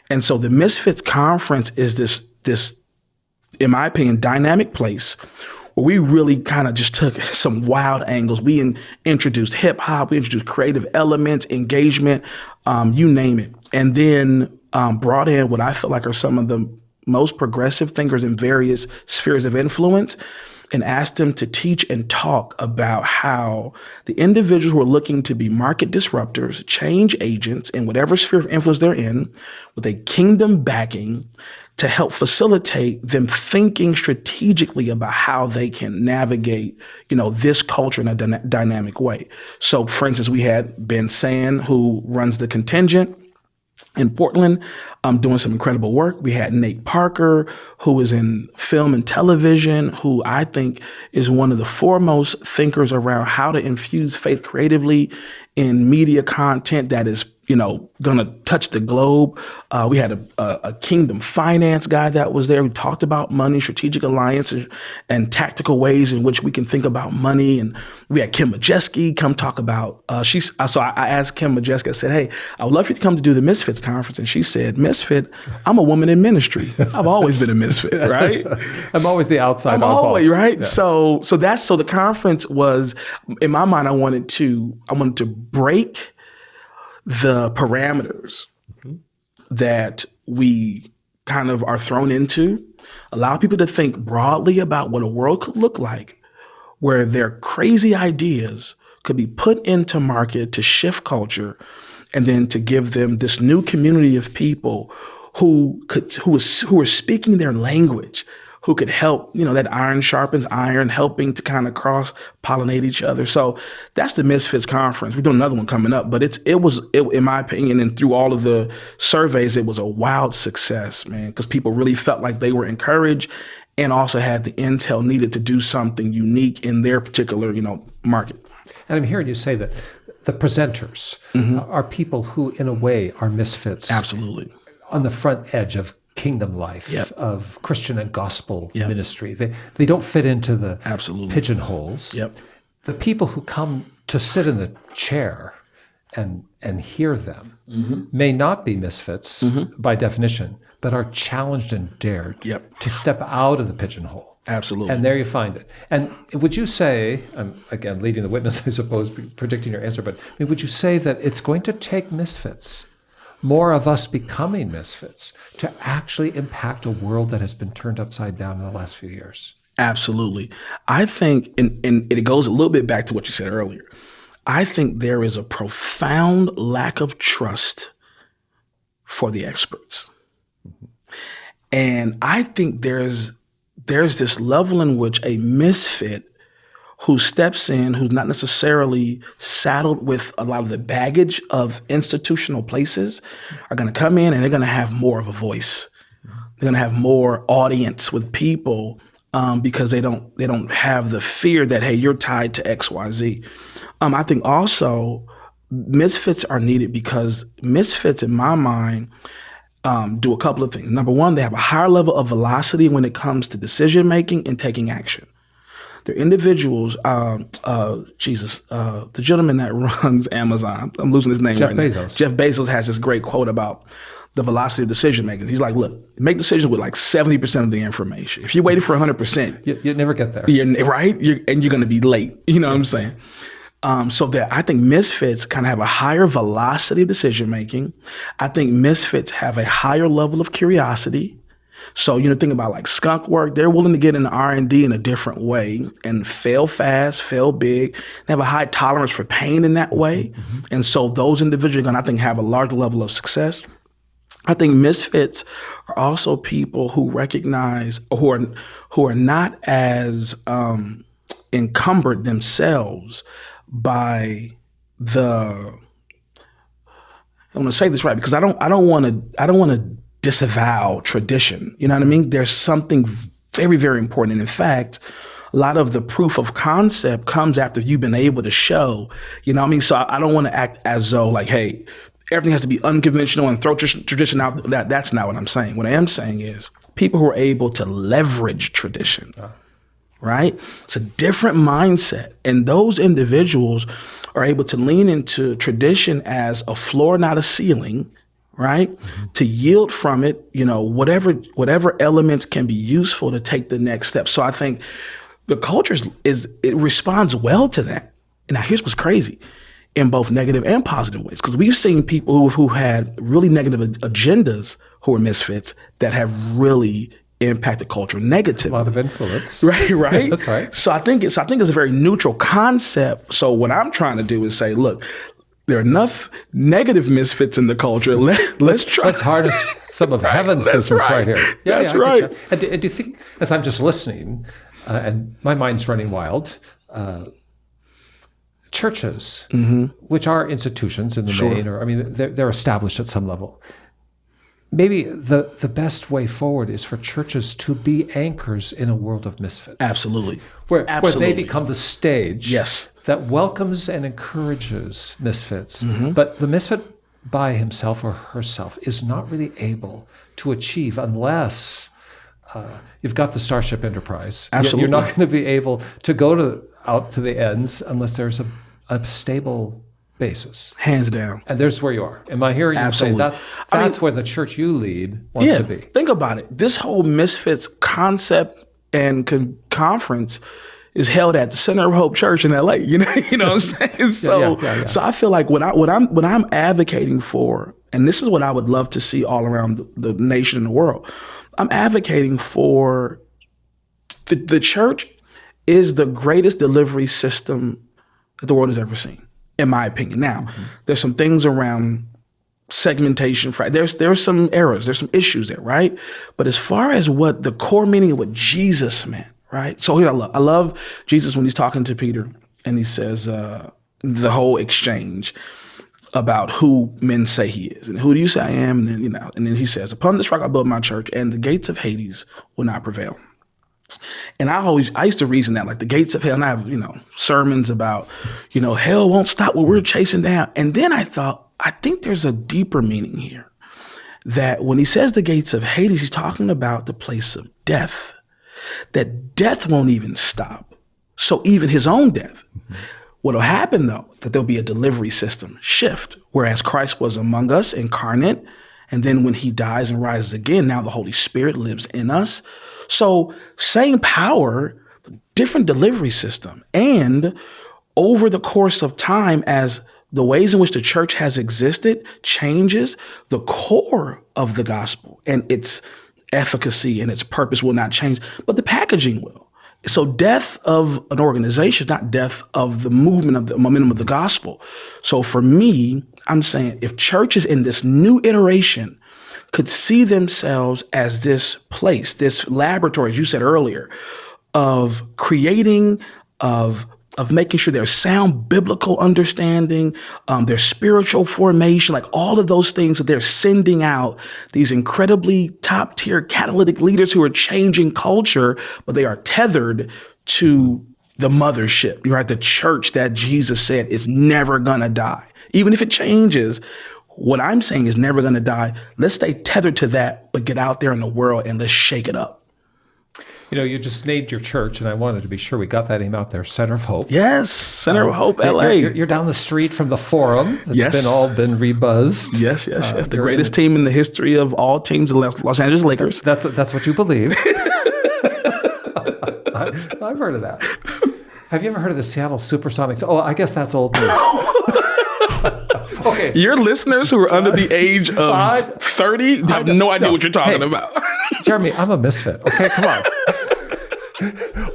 And so the Misfits Conference is this, in my opinion, dynamic place where we really kind of just took some wild angles. We introduced hip hop, we introduced creative elements, engagement, you name it. And then brought in what I feel like are some of the most progressive thinkers in various spheres of influence, and asked them to teach and talk about how the individuals who are looking to be market disruptors, change agents in whatever sphere of influence they're in, with a kingdom backing, to help facilitate them thinking strategically about how they can navigate, this culture in a dynamic way. So, for instance, we had Ben Sand, who runs the contingent. in Portland, doing some incredible work. We had Nate Parker, who is in film and television, who I think is one of the foremost thinkers around how to infuse faith creatively in media content that is, going to touch the globe. We had a kingdom finance guy that was there who talked about money, strategic alliances, and tactical ways in which we can think about money. And we had Kim Majeski come talk about, so I asked Kim Majeski, I said, hey, I would love for you to come to do the Misfits Conference. And she said, Misfit, I'm a woman in ministry. I've always been a misfit, right? I'm always the outside. I'm always, right? Yeah. So the conference was, in my mind, I wanted to break the parameters that we kind of are thrown into, allow people to think broadly about what a world could look like, where their crazy ideas could be put into market to shift culture, and then to give them this new community of people who are speaking their language, who could help, that iron sharpens iron, helping to kind of cross-pollinate each other. So that's the Misfits Conference. We're doing another one coming up, but it was, in my opinion, and through all of the surveys, it was a wild success, man, because people really felt like they were encouraged and also had the intel needed to do something unique in their particular, market. And I'm hearing you say that the presenters are people who, in a way, are misfits. Absolutely. On the front edge of kingdom life, yep. of Christian and gospel yep. ministry. They don't fit into the Absolutely. Pigeonholes. Yep. The people who come to sit in the chair and hear them may not be misfits by definition, but are challenged and dared yep. to step out of the pigeonhole. Absolutely. And there you find it. And would you say, I'm again leading the witness, I suppose, predicting your answer, but would you say that it's going to take misfits, more of us becoming misfits, to actually impact a world that has been turned upside down in the last few years? Absolutely. I think, and it goes a little bit back to what you said earlier, I think there is a profound lack of trust for the experts. And I think there's this level in which a misfit who steps in, who's not necessarily saddled with a lot of the baggage of institutional places, are going to come in and they're going to have more of a voice. They're going to have more audience with people because they don't have the fear that, hey, you're tied to X, Y, Z. I think also misfits are needed because misfits, in my mind, do a couple of things. Number one, they have a higher level of velocity when it comes to decision making and taking action. They're individuals, the gentleman that runs Amazon, I'm losing his name Jeff right Bezos. now. Jeff Bezos has this great quote about the velocity of decision making. He's like, look, make decisions with like 70% of the information. If you're waiting for 100%, you never get there. Right? You're going to be late. You know what I'm saying? So that I think misfits kind of have a higher velocity of decision making. I think misfits have a higher level of curiosity. So, think about like skunk work. They're willing to get into R&D in a different way and fail fast, fail big. They have a high tolerance for pain in that way. And so those individuals are going to, I think, have a larger level of success. I think misfits are also people who recognize or who are not as encumbered themselves by I want to say this right because I don't want to disavow tradition. You know what I mean? There's something very, very important. And in fact, a lot of the proof of concept comes after you've been able to show, you know what I mean? So I don't want to act as though like, hey, everything has to be unconventional and throw tradition out. That's not what I'm saying. What I am saying is people who are able to leverage tradition, right? It's a different mindset. And those individuals are able to lean into tradition as a floor, not a ceiling, right? To yield from it, whatever elements can be useful to take the next step. So I think the culture it responds well to that. And now here's what's crazy, in both negative and positive ways, because we've seen people who had really negative agendas who are misfits that have really impacted culture negatively. A lot of influence. Right? That's right. So I think it's a very neutral concept. So what I'm trying to do is say, look, there are enough negative misfits in the culture. Let's try. Let's harness some of heaven's business right here. Yeah, that's right. And do you think, as I'm just listening, and my mind's running wild, churches, which are institutions in the main, or I mean, they're established at some level. Maybe the best way forward is for churches to be anchors in a world of misfits. Absolutely. Where they become the stage Yes. that welcomes and encourages misfits. But the misfit by himself or herself is not really able to achieve unless you've got the Starship Enterprise. Absolutely. You're not going to be able to go out to the ends unless there's a stable basis. Hands down. And there's where you are. Am I hearing you say that's where the church you lead wants to be? Think about it. This whole Misfits concept and conference is held at the Center of Hope Church in LA. You know what I'm saying? So I feel like what I'm advocating for, and this is what I would love to see all around the nation and the world. I'm advocating for the church is the greatest delivery system that the world has ever seen, in my opinion. Now, there's some things around segmentation. There's some errors. There's some issues there, right? But as far as what the core meaning of what Jesus meant, right? So here I love Jesus when he's talking to Peter and he says the whole exchange about who men say he is and who do you say I am, and then and then he says, "Upon this rock I build my church, and the gates of Hades will not prevail." And I used to reason that like the gates of hell, and I have sermons about hell won't stop what we're chasing down. And then I thought, I think there's a deeper meaning here, that when he says the gates of Hades, he's talking about the place of death, that death won't even stop. So even his own death. What'll happen though, that there'll be a delivery system shift, whereas Christ was among us incarnate. And then when he dies and rises again, now the Holy Spirit lives in us. So same power, different delivery system. And over the course of time, as the ways in which the church has existed changes, the core of the gospel and its efficacy and its purpose will not change, but the packaging will. So death of an organization is not death of the movement of the momentum of the gospel. So for me, I'm saying if churches in this new iteration could see themselves as this place, this laboratory, as you said earlier, of creating, of making sure there's sound biblical understanding, there's spiritual formation, like all of those things that they're sending out, these incredibly top tier catalytic leaders who are changing culture, but they are tethered to the mothership, right? The church that Jesus said is never gonna die. Even if it changes, what I'm saying is never gonna die. Let's stay tethered to that, but get out there in the world and let's shake it up. You just named your church, and I wanted to be sure we got that name out there, Center of Hope. Yes, Center of Hope, LA. You're down the street from the Forum. It's been rebuzzed. Yes. The greatest team in the history of all teams, the Los Angeles Lakers. That's what you believe. I've heard of that. Have you ever heard of the Seattle Supersonics? Oh, I guess that's old news. Okay. Your listeners who are under the age of 30 have no idea what you're talking about. Geremy, I'm a misfit. Okay, come on.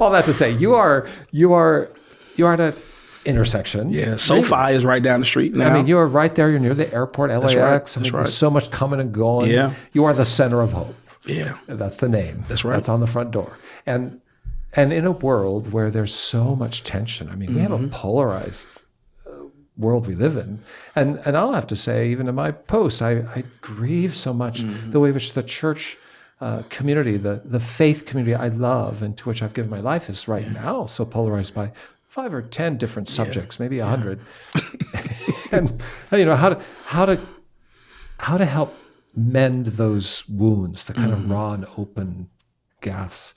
All that to say, you are at an intersection. Yeah, SoFi is right down the street now. I mean, you are right there. You're near the airport, LAX. That's right. There's so much coming and going. Yeah. You are the Center of Hope. Yeah. That's the name. That's right. That's on the front door. And in a world where there's so much tension, I mean, we have a polarized world we live in. And I'll have to say, even in my posts, I grieve so much the way in which the church community, the faith community I love and to which I've given my life is right now so polarized by 5 or 10 different subjects, maybe 100. And how to help mend those wounds, the kind of raw and open gaffes.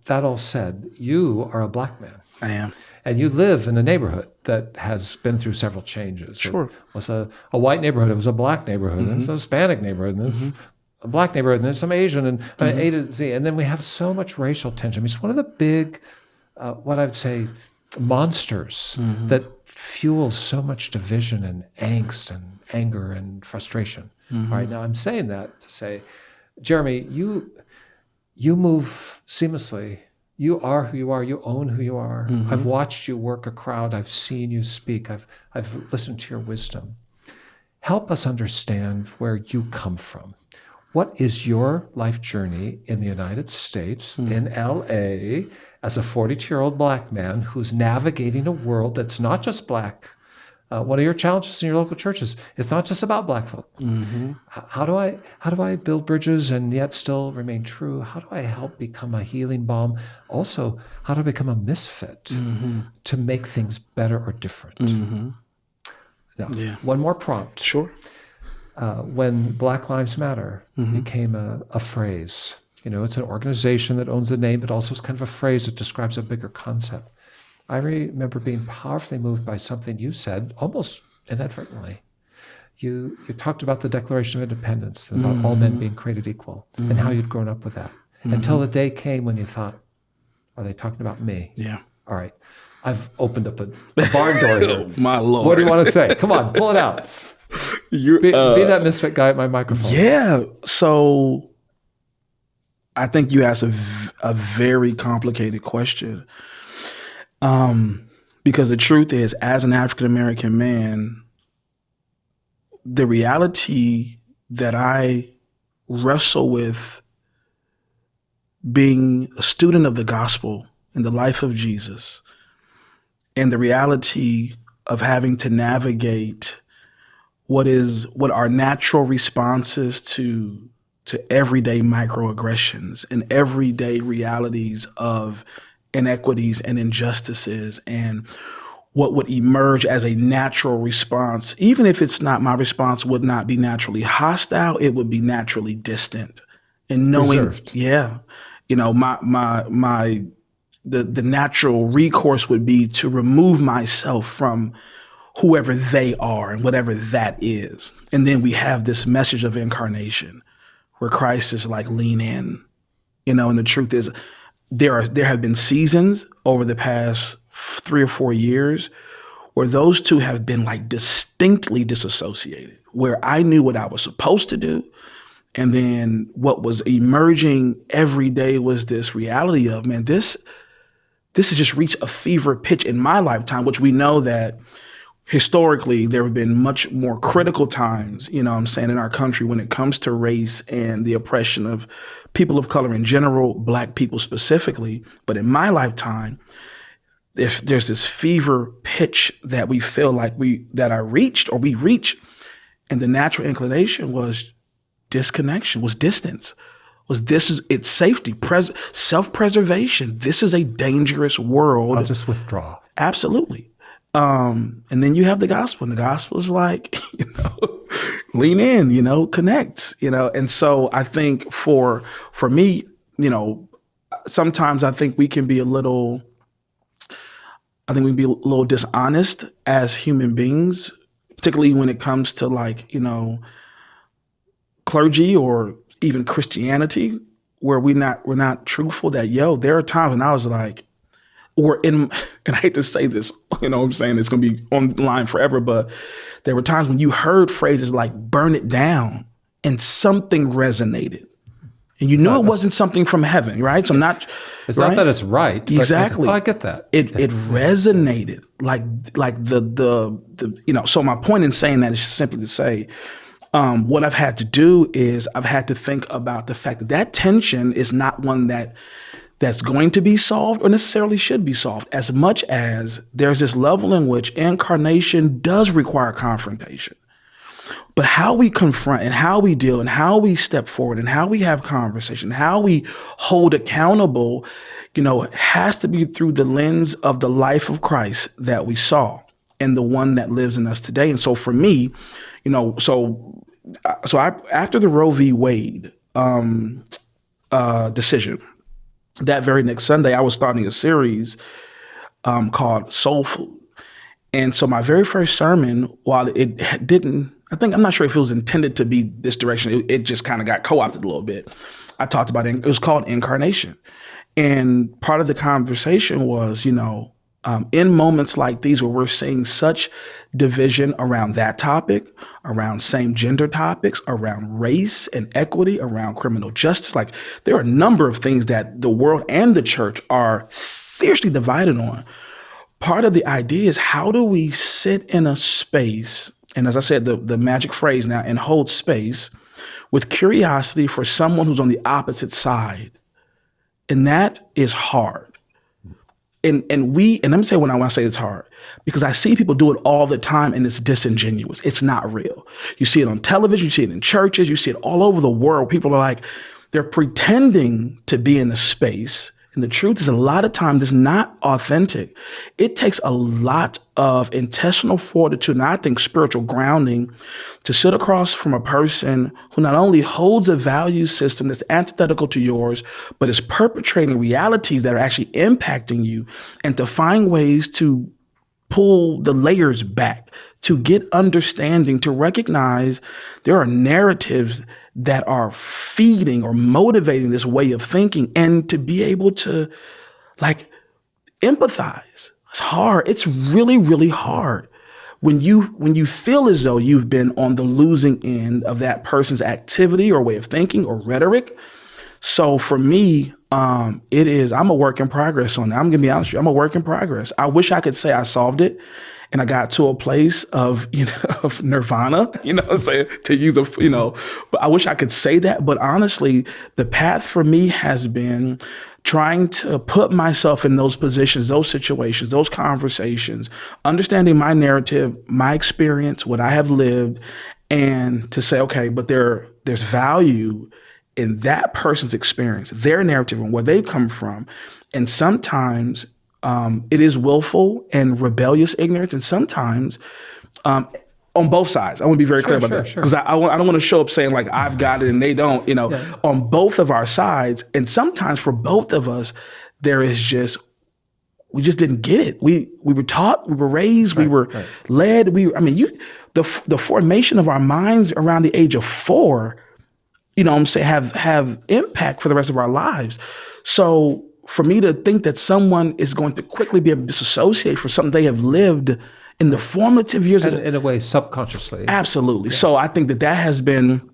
That all said, you are a Black man. I am. And you live in a neighborhood that has been through several changes. Sure. It was a white neighborhood, it was a Black neighborhood, and it's a Hispanic neighborhood, and it's a Black neighborhood, and there's some Asian, and A to Z. And then we have so much racial tension. I mean, it's one of the big, what I would say, monsters that fuels so much division and angst and anger and frustration. All right, now I'm saying that to say, Geremy, you move seamlessly. You are who you are. You own who you are. I've watched you work a crowd. I've seen you speak. I've listened to your wisdom. Help us understand where you come from. What is your life journey in the United States, in LA, as a 42-year-old black man who's navigating a world that's not just black. One of your challenges in your local churches, it's not just about black folk. How do I build bridges and yet still remain true? How do I help become a healing balm? Also, how do I become a misfit to make things better or different? Now, one more prompt. Sure. When Black Lives Matter became a phrase, it's an organization that owns the name, but also it's kind of a phrase that describes a bigger concept. I remember being powerfully moved by something you said, almost inadvertently. You talked about the Declaration of Independence, and about all men being created equal, and how you'd grown up with that. Until the day came when you thought, are they talking about me? Yeah. All right. I've opened up a barn door here. Oh, my Lord. What do you want to say? Come on, pull it out. Be that misfit guy at my microphone. Yeah. So I think you asked a very complicated question. Because the truth is, as an African-American man, the reality that I wrestle with being a student of the gospel in the life of Jesus, and the reality of having to navigate what are natural responses to everyday microaggressions and everyday realities of inequities and injustices, and what would emerge as a natural response, even if it's not, my response would not be naturally hostile, it would be naturally distant. And knowing, Reserved. the natural recourse would be to remove myself from whoever they are and whatever that is. And then we have this message of incarnation where Christ is like, lean in, and the truth is, there have been seasons over the past 3 or 4 years where those two have been like distinctly disassociated, where I knew what I was supposed to do. And then what was emerging every day was this reality of, man, this has just reached a fever pitch in my lifetime, which we know that historically there have been much more critical times, in our country when it comes to race and the oppression of people of color in general, Black people specifically. But in my lifetime, if there's this fever pitch that we feel like we reach, and the natural inclination was disconnection, was distance, it's safety, self-preservation. This is a dangerous world. I'll just withdraw. Absolutely. And then you have the gospel, and the gospel is like, lean in, connect, and so I think for me, sometimes I think we can be a little dishonest as human beings, particularly when it comes to clergy or even Christianity, where we're not truthful that, there are times when I was like, and I hate to say this, I'm saying it's going to be on the line forever, but there were times when you heard phrases like burn it down and something resonated. And you knew it wasn't something from heaven, right? So it's not that it's right. Exactly. I get that. It resonated like the so my point in saying that is simply to say, what I've had to do is I've had to think about the fact that tension is not one that's going to be solved or necessarily should be solved, as much as there's this level in which incarnation does require confrontation. But how we confront and how we deal and how we step forward and how we have conversation, how we hold accountable, has to be through the lens of the life of Christ that we saw and the one that lives in us today. And so for me, after the Roe v. Wade decision, that very next Sunday, I was starting a series called Soul Food. And so my very first sermon, while it didn't, I'm not sure if it was intended to be this direction, it just kind of got co-opted a little bit. I talked about it was called Incarnation. And part of the conversation was, in moments like these where we're seeing such division around that topic, around same gender topics, around race and equity, around criminal justice, like there are a number of things that the world and the church are fiercely divided on. Part of the idea is, how do we sit in a space, and as I said, the magic phrase now, and hold space with curiosity for someone who's on the opposite side. And that is hard. and let me say when I say it's hard, because I see people do it all the time and it's disingenuous. It's not real. You see it on television, you see it in churches, you see it all over the world. People are like, they're pretending to be in the space. And the truth is, a lot of times it's not authentic. It takes a lot of intestinal fortitude, and I think spiritual grounding, to sit across from a person who not only holds a value system that's antithetical to yours, but is perpetrating realities that are actually impacting you, and to find ways to pull the layers back, to get understanding, to recognize there are narratives that are feeding or motivating this way of thinking, and to be able to like empathize. It's hard. It's really, really hard when you feel as though you've been on the losing end of that person's activity or way of thinking or rhetoric. So for me, I'm a work in progress on that. I'm gonna be honest with you. I'm a work in progress. I wish I could say I solved it and I got to a place of, of nirvana, what I'm saying, to use but I wish I could say that. But honestly, the path for me has been trying to put myself in those positions, those situations, those conversations, understanding my narrative, my experience, what I have lived, and to say, okay, but there's value in that person's experience, their narrative, and where they've come from. And sometimes it is willful and rebellious ignorance, and sometimes on both sides. I want to be very clear about that, because I don't want to show up saying like I've got it and they don't. On both of our sides, and sometimes for both of us, there is just we just didn't get it. We were taught, we were raised, we were led. The formation of our minds around the age of 4. Have impact for the rest of our lives. So for me to think that someone is going to quickly be able to disassociate from something they have lived in the formative years. In a way, subconsciously. Absolutely. Yeah. So I think that has been,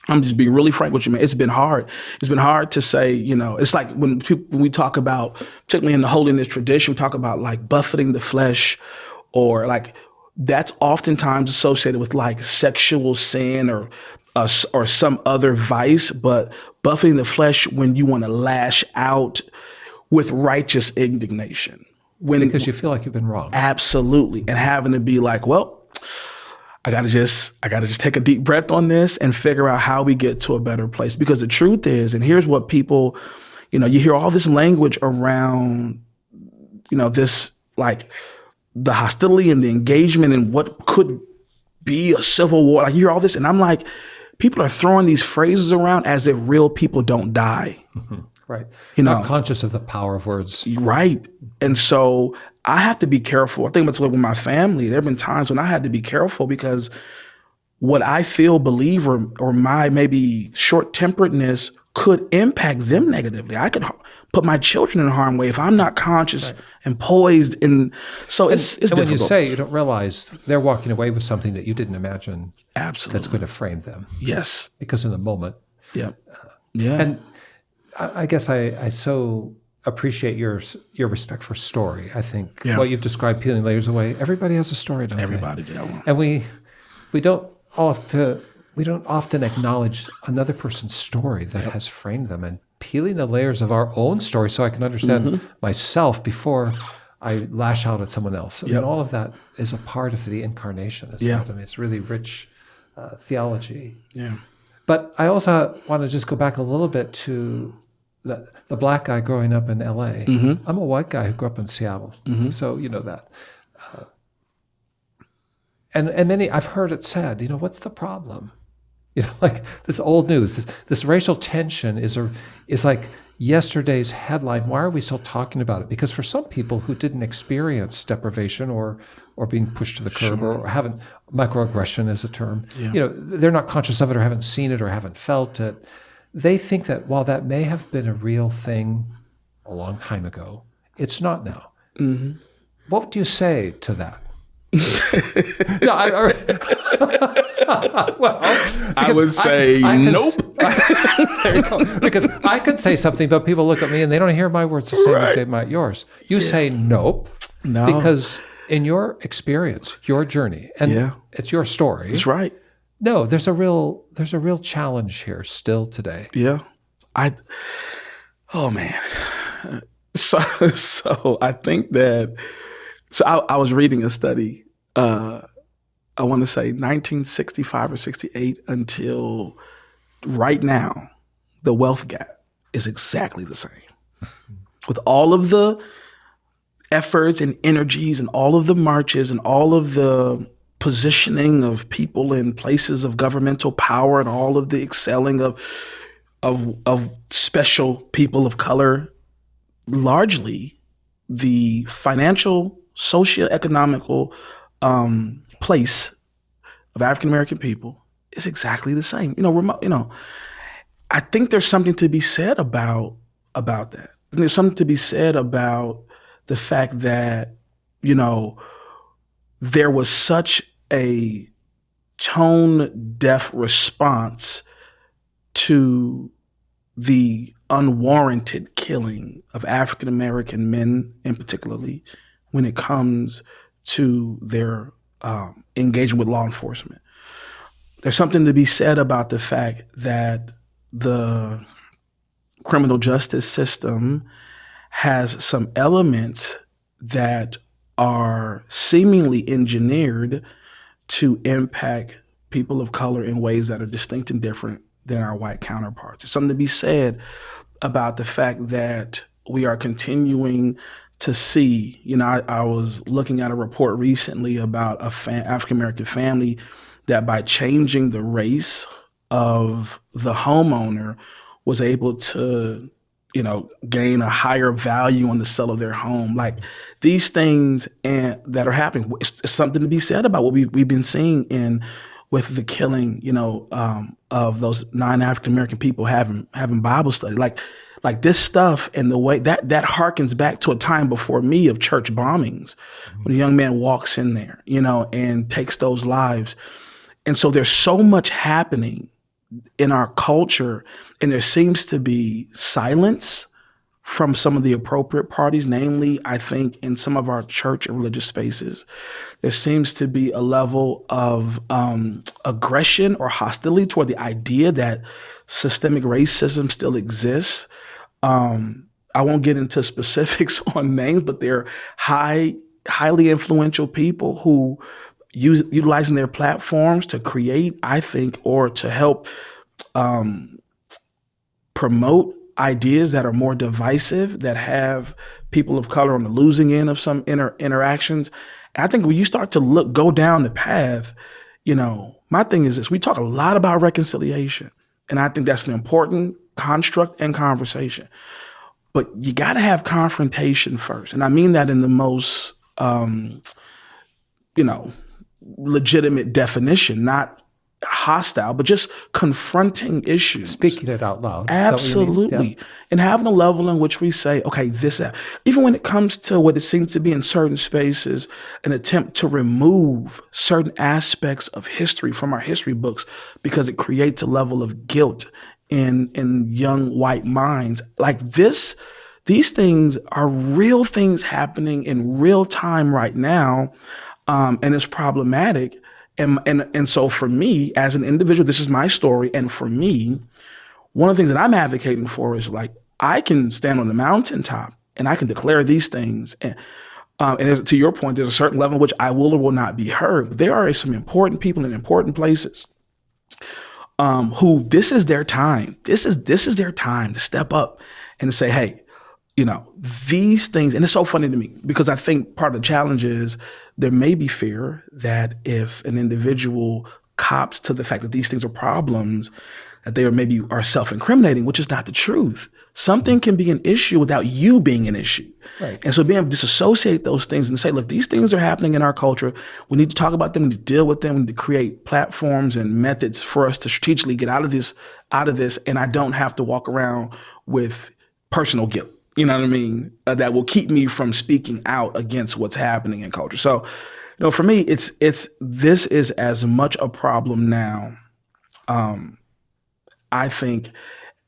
I'm just being really frank with you, man. It's been hard. It's been hard to say, it's like when we talk about, particularly in the holiness tradition, we talk about like buffeting the flesh, or like that's oftentimes associated with like sexual sin or some other vice, but buffeting the flesh when you want to lash out with righteous indignation. Because you feel like you've been wrong. Absolutely. And having to be like, well, I gotta just take a deep breath on this and figure out how we get to a better place. Because the truth is, and here's what people, you hear all this language around, this like the hostility and the engagement and what could be a civil war. Like you hear all this, and I'm like, people are throwing these phrases around as if real people don't die. Mm-hmm. Right. Not conscious of the power of words. Right. And so I have to be careful. I think about with my family, there have been times when I had to be careful because what I feel, believe, or my maybe short-temperedness could impact them negatively. I could put my children in harm's way if I'm not conscious and poised. And so it's difficult. When you say, you don't realize they're walking away with something that you didn't imagine. Absolutely. That's going to frame them. Yes. Because in the moment. Yeah. Yeah. And I guess I so appreciate your respect for story. I think what you've described, peeling layers away, everybody has a story, don't Everybody, they? Yeah. And we don't often acknowledge another person's story that has framed them, and peeling the layers of our own story so I can understand myself before I lash out at someone else. And all of that is a part of the incarnation. It's really rich theology. Yeah. But I also want to just go back a little bit to the black guy growing up in L.A. Mm-hmm. I'm a white guy who grew up in Seattle, so you know that. And many, I've heard it said, what's the problem? Like this old news, this racial tension is like yesterday's headline. Why are we still talking about it? Because for some people who didn't experience deprivation or being pushed to the curb or haven't, microaggression is a term, they're not conscious of it or haven't seen it or haven't felt it. They think that while that may have been a real thing a long time ago, it's not now. Mm-hmm. What do you say to that? I would say nope. There you go. Because I could say something, but people look at me and they don't hear my words the same as they might yours. You say nope, because in your experience, your journey, and it's your story. That's right. No, there's a real challenge here still today. Yeah. Oh man. So I think that, I was reading a study, I want to say 1965 or 68 until right now, the wealth gap is exactly the same. With all of the efforts and energies and all of the marches and all of the positioning of people in places of governmental power and all of the excelling of special people of color, largely the financial, socioeconomical place of African American people is exactly the same. I think there's something to be said about that. And there's something to be said about the fact that, there was such a tone deaf response to the unwarranted killing of African American men, in particularly when it comes to their engagement with law enforcement. There's something to be said about the fact that the criminal justice system has some elements that are seemingly engineered to impact people of color in ways that are distinct and different than our white counterparts. There's something to be said about the fact that we are continuing to see, I was looking at a report recently about African-American family that by changing the race of the homeowner was able to, gain a higher value on the sale of their home. Like these things that are happening, it's something to be said about what we've been seeing with the killing, of those 9 African-American people having Bible study. Like this stuff and the way that harkens back to a time before me of church bombings, when a young man walks in there, and takes those lives. And so there's so much happening in our culture, and there seems to be silence from some of the appropriate parties, namely, I think, in some of our church and religious spaces. There seems to be a level of aggression or hostility toward the idea that systemic racism still exists. I won't get into specifics on names, but they're highly influential people who utilizing their platforms to create, I think, or to help promote ideas that are more divisive, that have people of color on the losing end of some interactions. And I think when you start to go down the path, my thing is this: we talk a lot about reconciliation, and I think that's an important construct and conversation. But you got to have confrontation first, and I mean that in the most, legitimate definition, not hostile, but just confronting issues. Speaking it out loud. Absolutely. Yeah. And having a level in which we say, okay, even when it comes to what it seems to be in certain spaces, an attempt to remove certain aspects of history from our history books because it creates a level of guilt in young white minds. Like these things are real things happening in real time right now. And it's problematic. And so for me as an individual, this is my story. And for me, one of the things that I'm advocating for is like, I can stand on the mountaintop and I can declare these things. And to your point, there's a certain level in which I will or will not be heard. But there are some important people in important places who this is their time. This is their time to step up and to say, hey, these things, and it's so funny to me because I think part of the challenge is there may be fear that if an individual cops to the fact that these things are problems, that they are self-incriminating, which is not the truth. Something can be an issue without you being an issue. Right. And so being able to disassociate those things and say, look, these things are happening in our culture. We need to talk about them, we need to deal with them, we need to create platforms and methods for us to strategically get out of this, and I don't have to walk around with personal guilt. You know what I mean? That will keep me from speaking out against what's happening in culture. So, for me, this is as much a problem now, I think,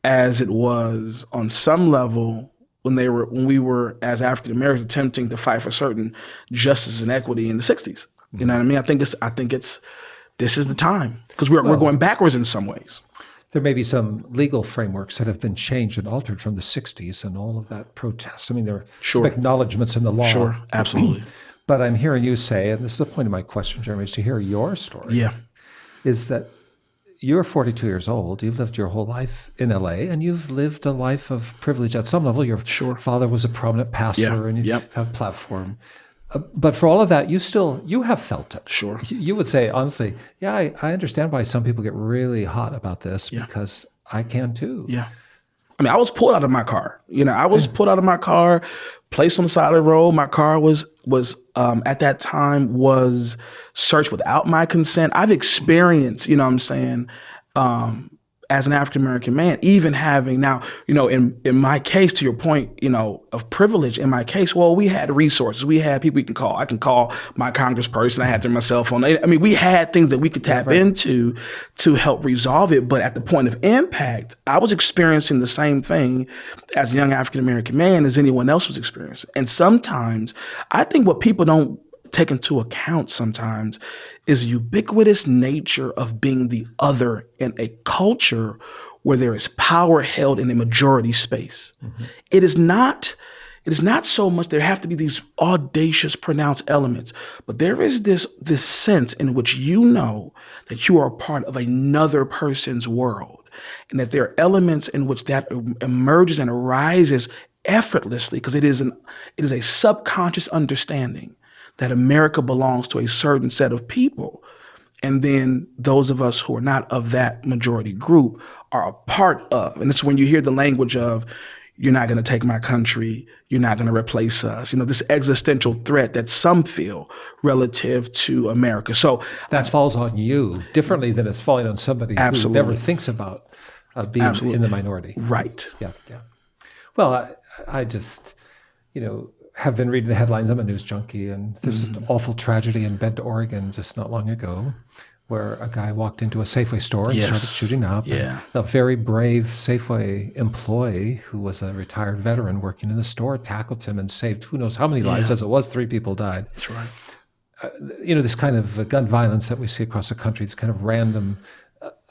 as it was on some level when we were as African Americans attempting to fight for certain justice and equity in the 60s. You know what I mean? I think this is the time because we're going backwards in some ways. there may be some legal frameworks that have been changed and altered from the 60s and all of that protest. I mean, there are some acknowledgments in the law. Sure, absolutely. But I'm hearing you say, and this is the point of my question, Geremy, is to hear your story. Yeah. Is that you're 42 years old, you've lived your whole life in LA, and you've lived a life of privilege at some level. Your father was a prominent pastor, and you have a platform. But for all of that, you have felt it. Sure. You would say, honestly, I understand why some people get really hot about this because I can too. Yeah. I mean, I was pulled out of my car. I was pulled out of my car, placed on the side of the road. My car was at that time was searched without my consent. I've experienced, as an African-American man, even having now, in my case, to your point, of privilege, in my case, well, we had resources. We had people we can call. I can call my congressperson. I had them on my cell phone. I mean, we had things that we could tap into to help resolve it. But at the point of impact, I was experiencing the same thing as a young African-American man as anyone else was experiencing. And sometimes I think what people don't take into account sometimes is the ubiquitous nature of being the other in a culture where there is power held in a majority space. Mm-hmm. It is not so much there have to be these audacious pronounced elements, but there is this sense in which that you are a part of another person's world, and that there are elements in which that emerges and arises effortlessly because it is a subconscious understanding that America belongs to a certain set of people. And then those of us who are not of that majority group are a part of. And it's when you hear the language of, you're not going to take my country, you're not going to replace us, this existential threat that some feel relative to America. So that falls on you differently than it's falling on somebody who never thinks about being in the minority. Right. Yeah. Well, I just, have been reading the headlines. I'm a news junkie, and there's an awful tragedy in Bend, Oregon, just not long ago, where a guy walked into a Safeway store and started shooting up. Yeah. A very brave Safeway employee who was a retired veteran working in the store tackled him and saved who knows how many lives. As it was, 3 people died. That's right. This kind of gun violence that we see across the country, this kind of random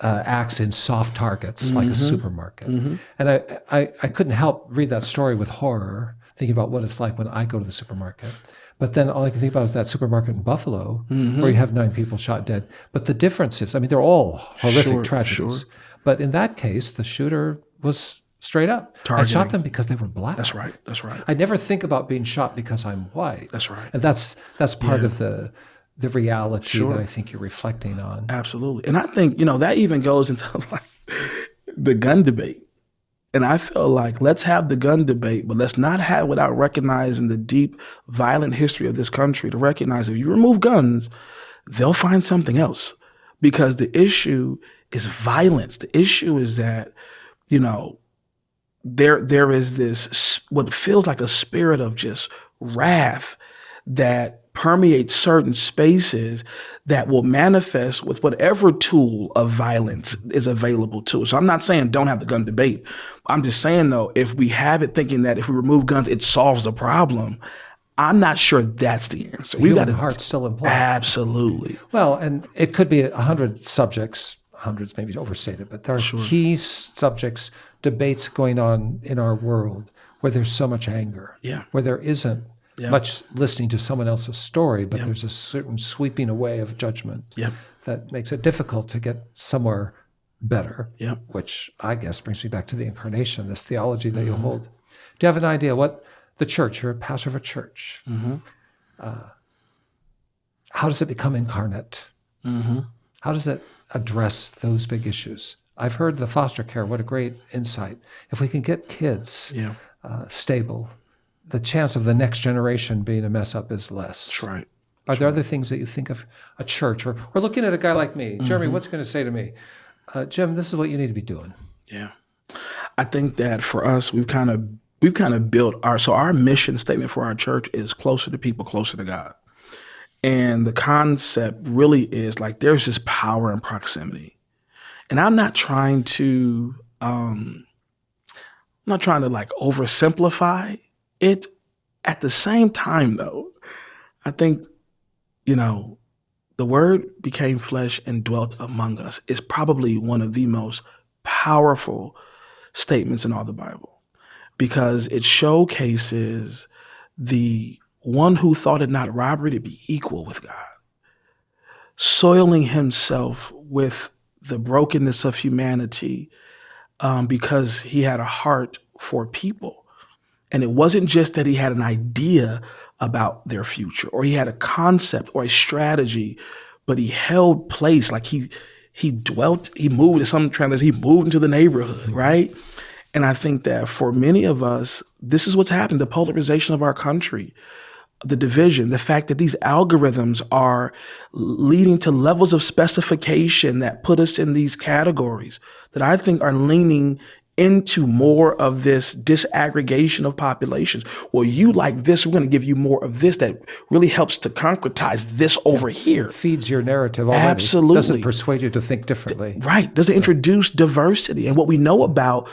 acts in soft targets like a supermarket. Mm-hmm. And I couldn't help read that story with horror, thinking about what it's like when I go to the supermarket. But then all I can think about is that supermarket in Buffalo where you have 9 people shot dead. But the difference is, they're all horrific tragedies. Sure. But in that case, the shooter was straight up. I shot them because they were black. That's right. I never think about being shot because I'm white. That's right. And that's part of the reality that I think you're reflecting on. Absolutely. And I think, that even goes into the gun debate. And I feel like let's have the gun debate, but let's not have it without recognizing the deep, violent history of this country, to recognize if you remove guns, they'll find something else. Because the issue is violence. The issue is that, there is this, what feels like a spirit of just wrath that permeates certain spaces that will manifest with whatever tool of violence is available to us. So I'm not saying don't have the gun debate. I'm just saying, though, if we have it thinking that if we remove guns, it solves the problem, I'm not sure that's the answer. We've got heart still in play. Absolutely. Well, and it could be 100 subjects, hundreds maybe overstated, but there are key subjects, debates going on in our world where there's so much anger, where there isn't much listening to someone else's story, but there's a certain sweeping away of judgment that makes it difficult to get somewhere better, which I guess brings me back to the incarnation, this theology that you hold. Do you have an idea what the church, you're a pastor of a church, how does it become incarnate? How does it address those big issues? I've heard the foster care, what a great insight. If we can get kids stable, the chance of the next generation being a mess up is less. That's right. Are there other things that you think of a church or looking at a guy like me? Geremy, what's going to say to me? Jim, this is what you need to be doing. Yeah. I think that for us, we've kind of built our mission statement for our church is closer to people, closer to God. And the concept really is like, there's this power in proximity. And I'm not trying to oversimplify it. At the same time, though, I think, the word became flesh and dwelt among us is probably one of the most powerful statements in all the Bible, because it showcases the one who thought it not robbery to be equal with God, soiling himself with the brokenness of humanity because he had a heart for people. And it wasn't just that he had an idea about their future or he had a concept or a strategy, but he held place, like he dwelt, he moved, in some translations, he moved into the neighborhood, right? And I think that for many of us, this is what's happened, the polarization of our country, the division, the fact that these algorithms are leading to levels of specification that put us in these categories that I think are leaning into more of this disaggregation of populations. Well, you like this, we're going to give you more of this that really helps to concretize this over here. Feeds your narrative already. Absolutely. Doesn't persuade you to think differently. Right. Doesn't introduce diversity. And what we know about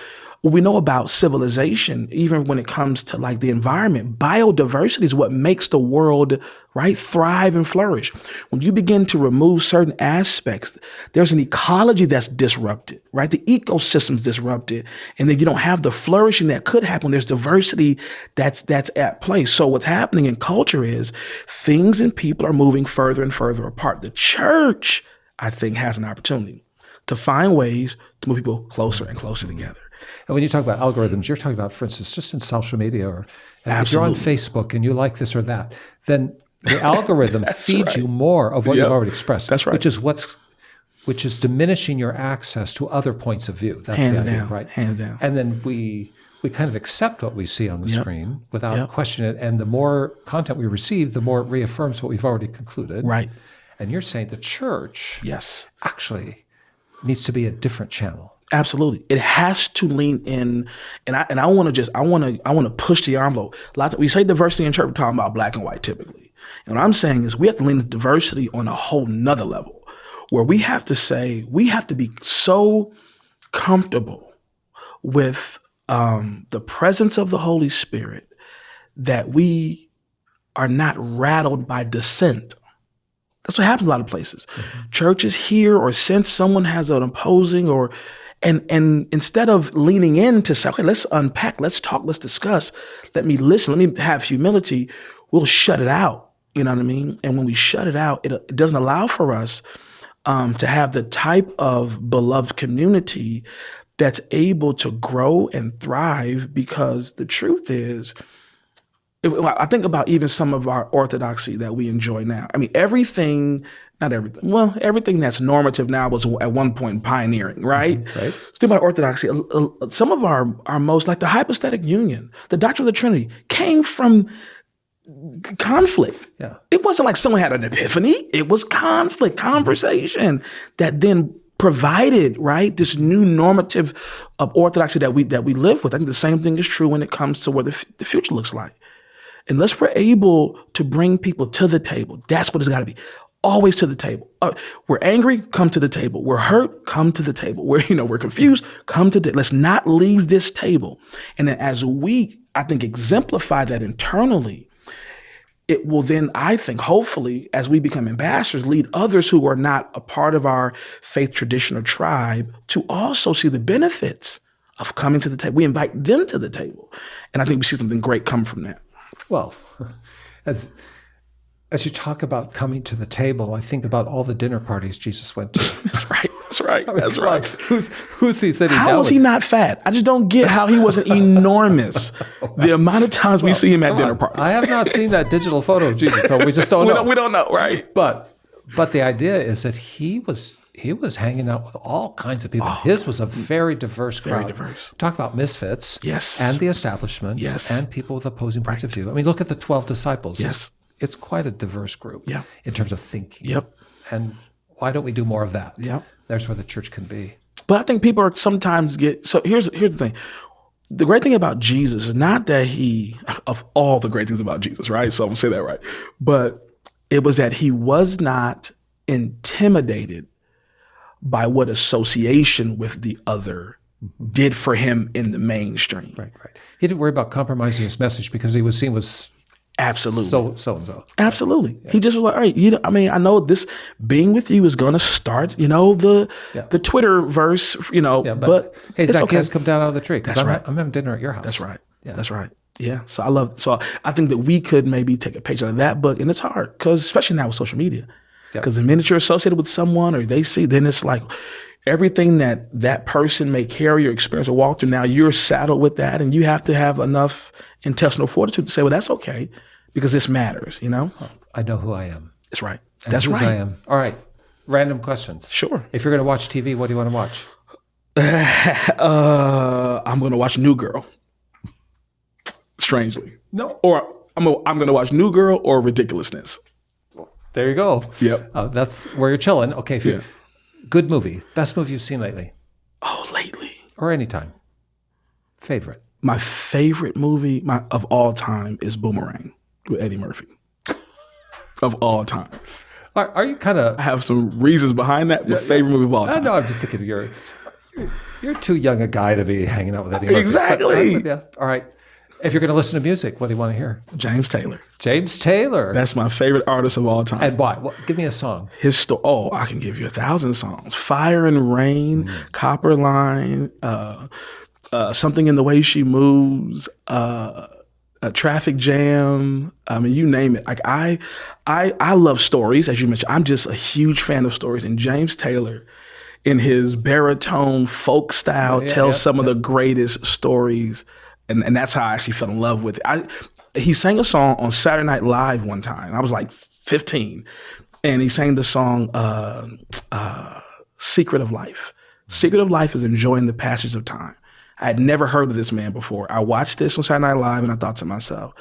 civilization, even when it comes to like the environment, biodiversity is what makes the world, right, thrive and flourish. When you begin to remove certain aspects, there's an ecology that's disrupted, right? The ecosystem's disrupted, and then you don't have the flourishing that could happen when there's diversity that's at play. So what's happening in culture is things and people are moving further and further apart. The church, I think, has an opportunity to find ways to move people closer and closer together. And when you talk about algorithms, you're talking about, for instance, just in social media, or if you're on Facebook and you like this or that, then the algorithm feeds you more of what you've already expressed. That's right. Which is diminishing your access to other points of view. That's Hands the idea, down, right? Hands down. And then we kind of accept what we see on the screen without questioning it. And the more content we receive, the more it reaffirms what we've already concluded. Right. And you're saying the church actually needs to be a different channel. Absolutely. It has to lean in. And I want to push the envelope. We say diversity in church, we're talking about black and white typically. And what I'm saying is we have to lean into diversity on a whole nother level, where we have to be so comfortable with the presence of the Holy Spirit that we are not rattled by dissent. That's what happens in a lot of places. Mm-hmm. Churches hear or sense someone has an opposing and instead of leaning in to say, okay, let's unpack, let's talk, let's discuss, let me listen, let me have humility, we'll shut it out. You know what I mean? And when we shut it out, it doesn't allow for us to have the type of beloved community that's able to grow and thrive, because the truth is, I think about even some of our orthodoxy that we enjoy now. I mean, everything that's normative now was at one point pioneering, right? Mm-hmm, right. So think about orthodoxy. Some of our most, like the hypostatic union, the doctrine of the Trinity, came from conflict. Yeah. It wasn't like someone had an epiphany. It was conflict, conversation that then provided, right, this new normative of orthodoxy that we live with. I think the same thing is true when it comes to what the future looks like. Unless we're able to bring people to the table, that's what it's got to be. Always to the table. We're angry, come to the table. We're hurt, come to the table. We're confused, come to the. Let's not leave this table. And then as we, I think, exemplify that internally, it will then, I think, hopefully, as we become ambassadors, lead others who are not a part of our faith tradition or tribe to also see the benefits of coming to the table. We invite them to the table. And I think we see something great come from that. Well, as you talk about coming to the table, I think about all the dinner parties Jesus went to. That's right. I mean, that's right. Who's he sitting down How was with? he not fat? I just don't get how he wasn't enormous. The amount of times we see him at dinner parties. I have not seen that digital photo of Jesus, so we just don't know. We don't know, right? But the idea is that he was hanging out with all kinds of people. His was a very diverse crowd. Very diverse. Talk about misfits. Yes. And the establishment. Yes. And people with opposing points of view. I mean, look at the 12 disciples. Yes. It's quite a diverse group. Yeah. In terms of thinking. Yep. And why don't we do more of that? Yep. There's where the church can be. But I think people are sometimes so here's the thing. The great thing about Jesus is not that of all the great things about Jesus, right? So I'm gonna say that right. But it was that he was not intimidated by what association with the other did for him in the mainstream. Right. He didn't worry about compromising his message because he was seen as Absolutely. So-and-so. Absolutely. Yeah. He just was like, all right, I know this being with you is going to start, the Twitter verse, but hey, it's Zacchaeus, okay. come down out of the tree. That's right. I'm having dinner at your house. That's right. Yeah. That's right. Yeah. So I think that we could maybe take a page out of that book, and it's hard because especially now with social media, because the minute you're associated with someone or they see, then it's like everything that person may carry or experience or walk through. Now you're saddled with that, and you have to have enough intestinal fortitude to say, well, that's okay because this matters, Oh, I know who I am. That's right. And that's right. I am. All right. Random questions. Sure. If you're going to watch TV, what do you want to watch? I'm going to watch New Girl. Strangely. No. Or I'm going to watch New Girl or Ridiculousness. There you go. Yep. That's where you're chilling. Okay. Good movie. Best movie you've seen lately? Oh, lately. Or anytime. Favorite? My favorite movie of all time is Boomerang with Eddie Murphy. Of all time. Are you kind of... I have some reasons behind that. My favorite movie of all time. No, I'm just thinking you're too young a guy to be hanging out with Eddie Murphy. Exactly. But, yeah. All right. If you're going to listen to music, what do you want to hear? James Taylor. James Taylor. That's my favorite artist of all time. And why? Give me a song. His story. Oh, I can give you 1,000 songs. Fire and Rain, Copper Line, Something in the Way She Moves, a Traffic Jam. I mean, you name it. Like I love stories, as you mentioned. I'm just a huge fan of stories. And James Taylor, in his baritone folk style, tells some of the greatest stories. And that's how I actually fell in love with it. He sang a song on Saturday Night Live one time. I was like 15. And he sang the song Secret of Life. Secret of Life is enjoying the passage of time. I had never heard of this man before. I watched this on Saturday Night Live and I thought to myself,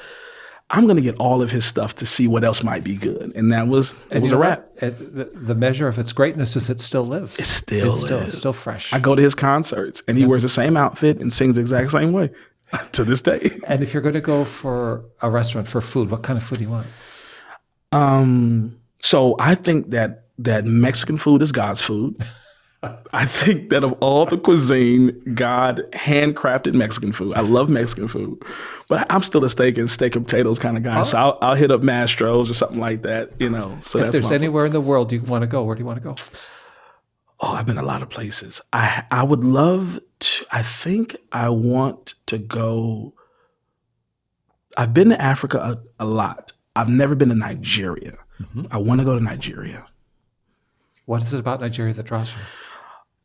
I'm going to get all of his stuff to see what else might be good. And that was a wrap. The measure of its greatness is it still lives. It still lives. It's still fresh. I go to his concerts and he wears the same outfit and sings the exact same way to this day. And if you're going to go for a restaurant for food, what kind of food do you want? So I think that Mexican food is God's food. I think that of all the cuisine, God handcrafted Mexican food. I love Mexican food, but I'm still a steak and potatoes kind of guy. So I'll hit up Mastro's or something like that, So if there's anywhere in the world you want to go, where do you want to go? Oh, I've been a lot of places. I would love to. I think I want to go. I've been to Africa a lot. I've never been to Nigeria. Mm-hmm. I want to go to Nigeria. What is it about Nigeria that draws you?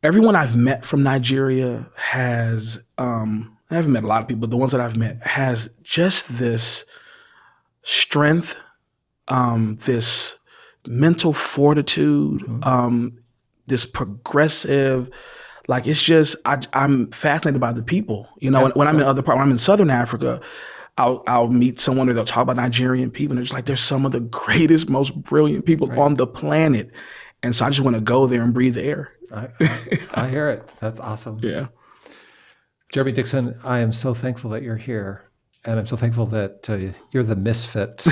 Everyone I've met from Nigeria has, I haven't met a lot of people, but the ones that I've met has just this strength, this mental fortitude, this progressive, like it's just, I'm fascinated by the people. When I'm in other parts, when I'm in Southern Africa, I'll meet someone or they'll talk about Nigerian people and it's like, they're some of the greatest, most brilliant people on the planet. And so I just want to go there and breathe the air. I hear it. That's awesome. Yeah. Geremy Dixon, I am so thankful that you're here. And I'm so thankful that you're the misfit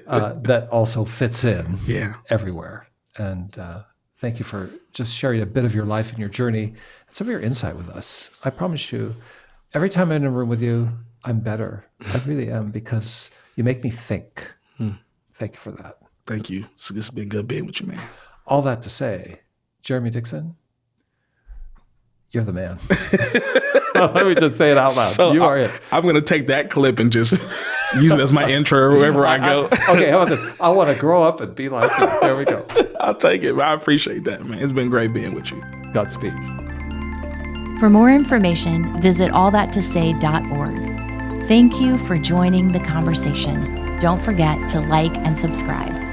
that also fits in everywhere. And thank you for just sharing a bit of your life and your journey and some of your insight with us. I promise you, every time I'm in a room with you, I'm better. I really am, because you make me think. Thank you for that. Thank you. So this has been good being with you, man. All that to say, Geremy Dixon, you're the man. Let me just say it out loud. So you are it. I'm going to take that clip and just use it as my intro wherever I go. Okay, how about this? I want to grow up and be like you. There we go. I'll take it. I appreciate that, man. It's been great being with you. Godspeed. For more information, visit allthattosay.org. Thank you for joining the conversation. Don't forget to like and subscribe.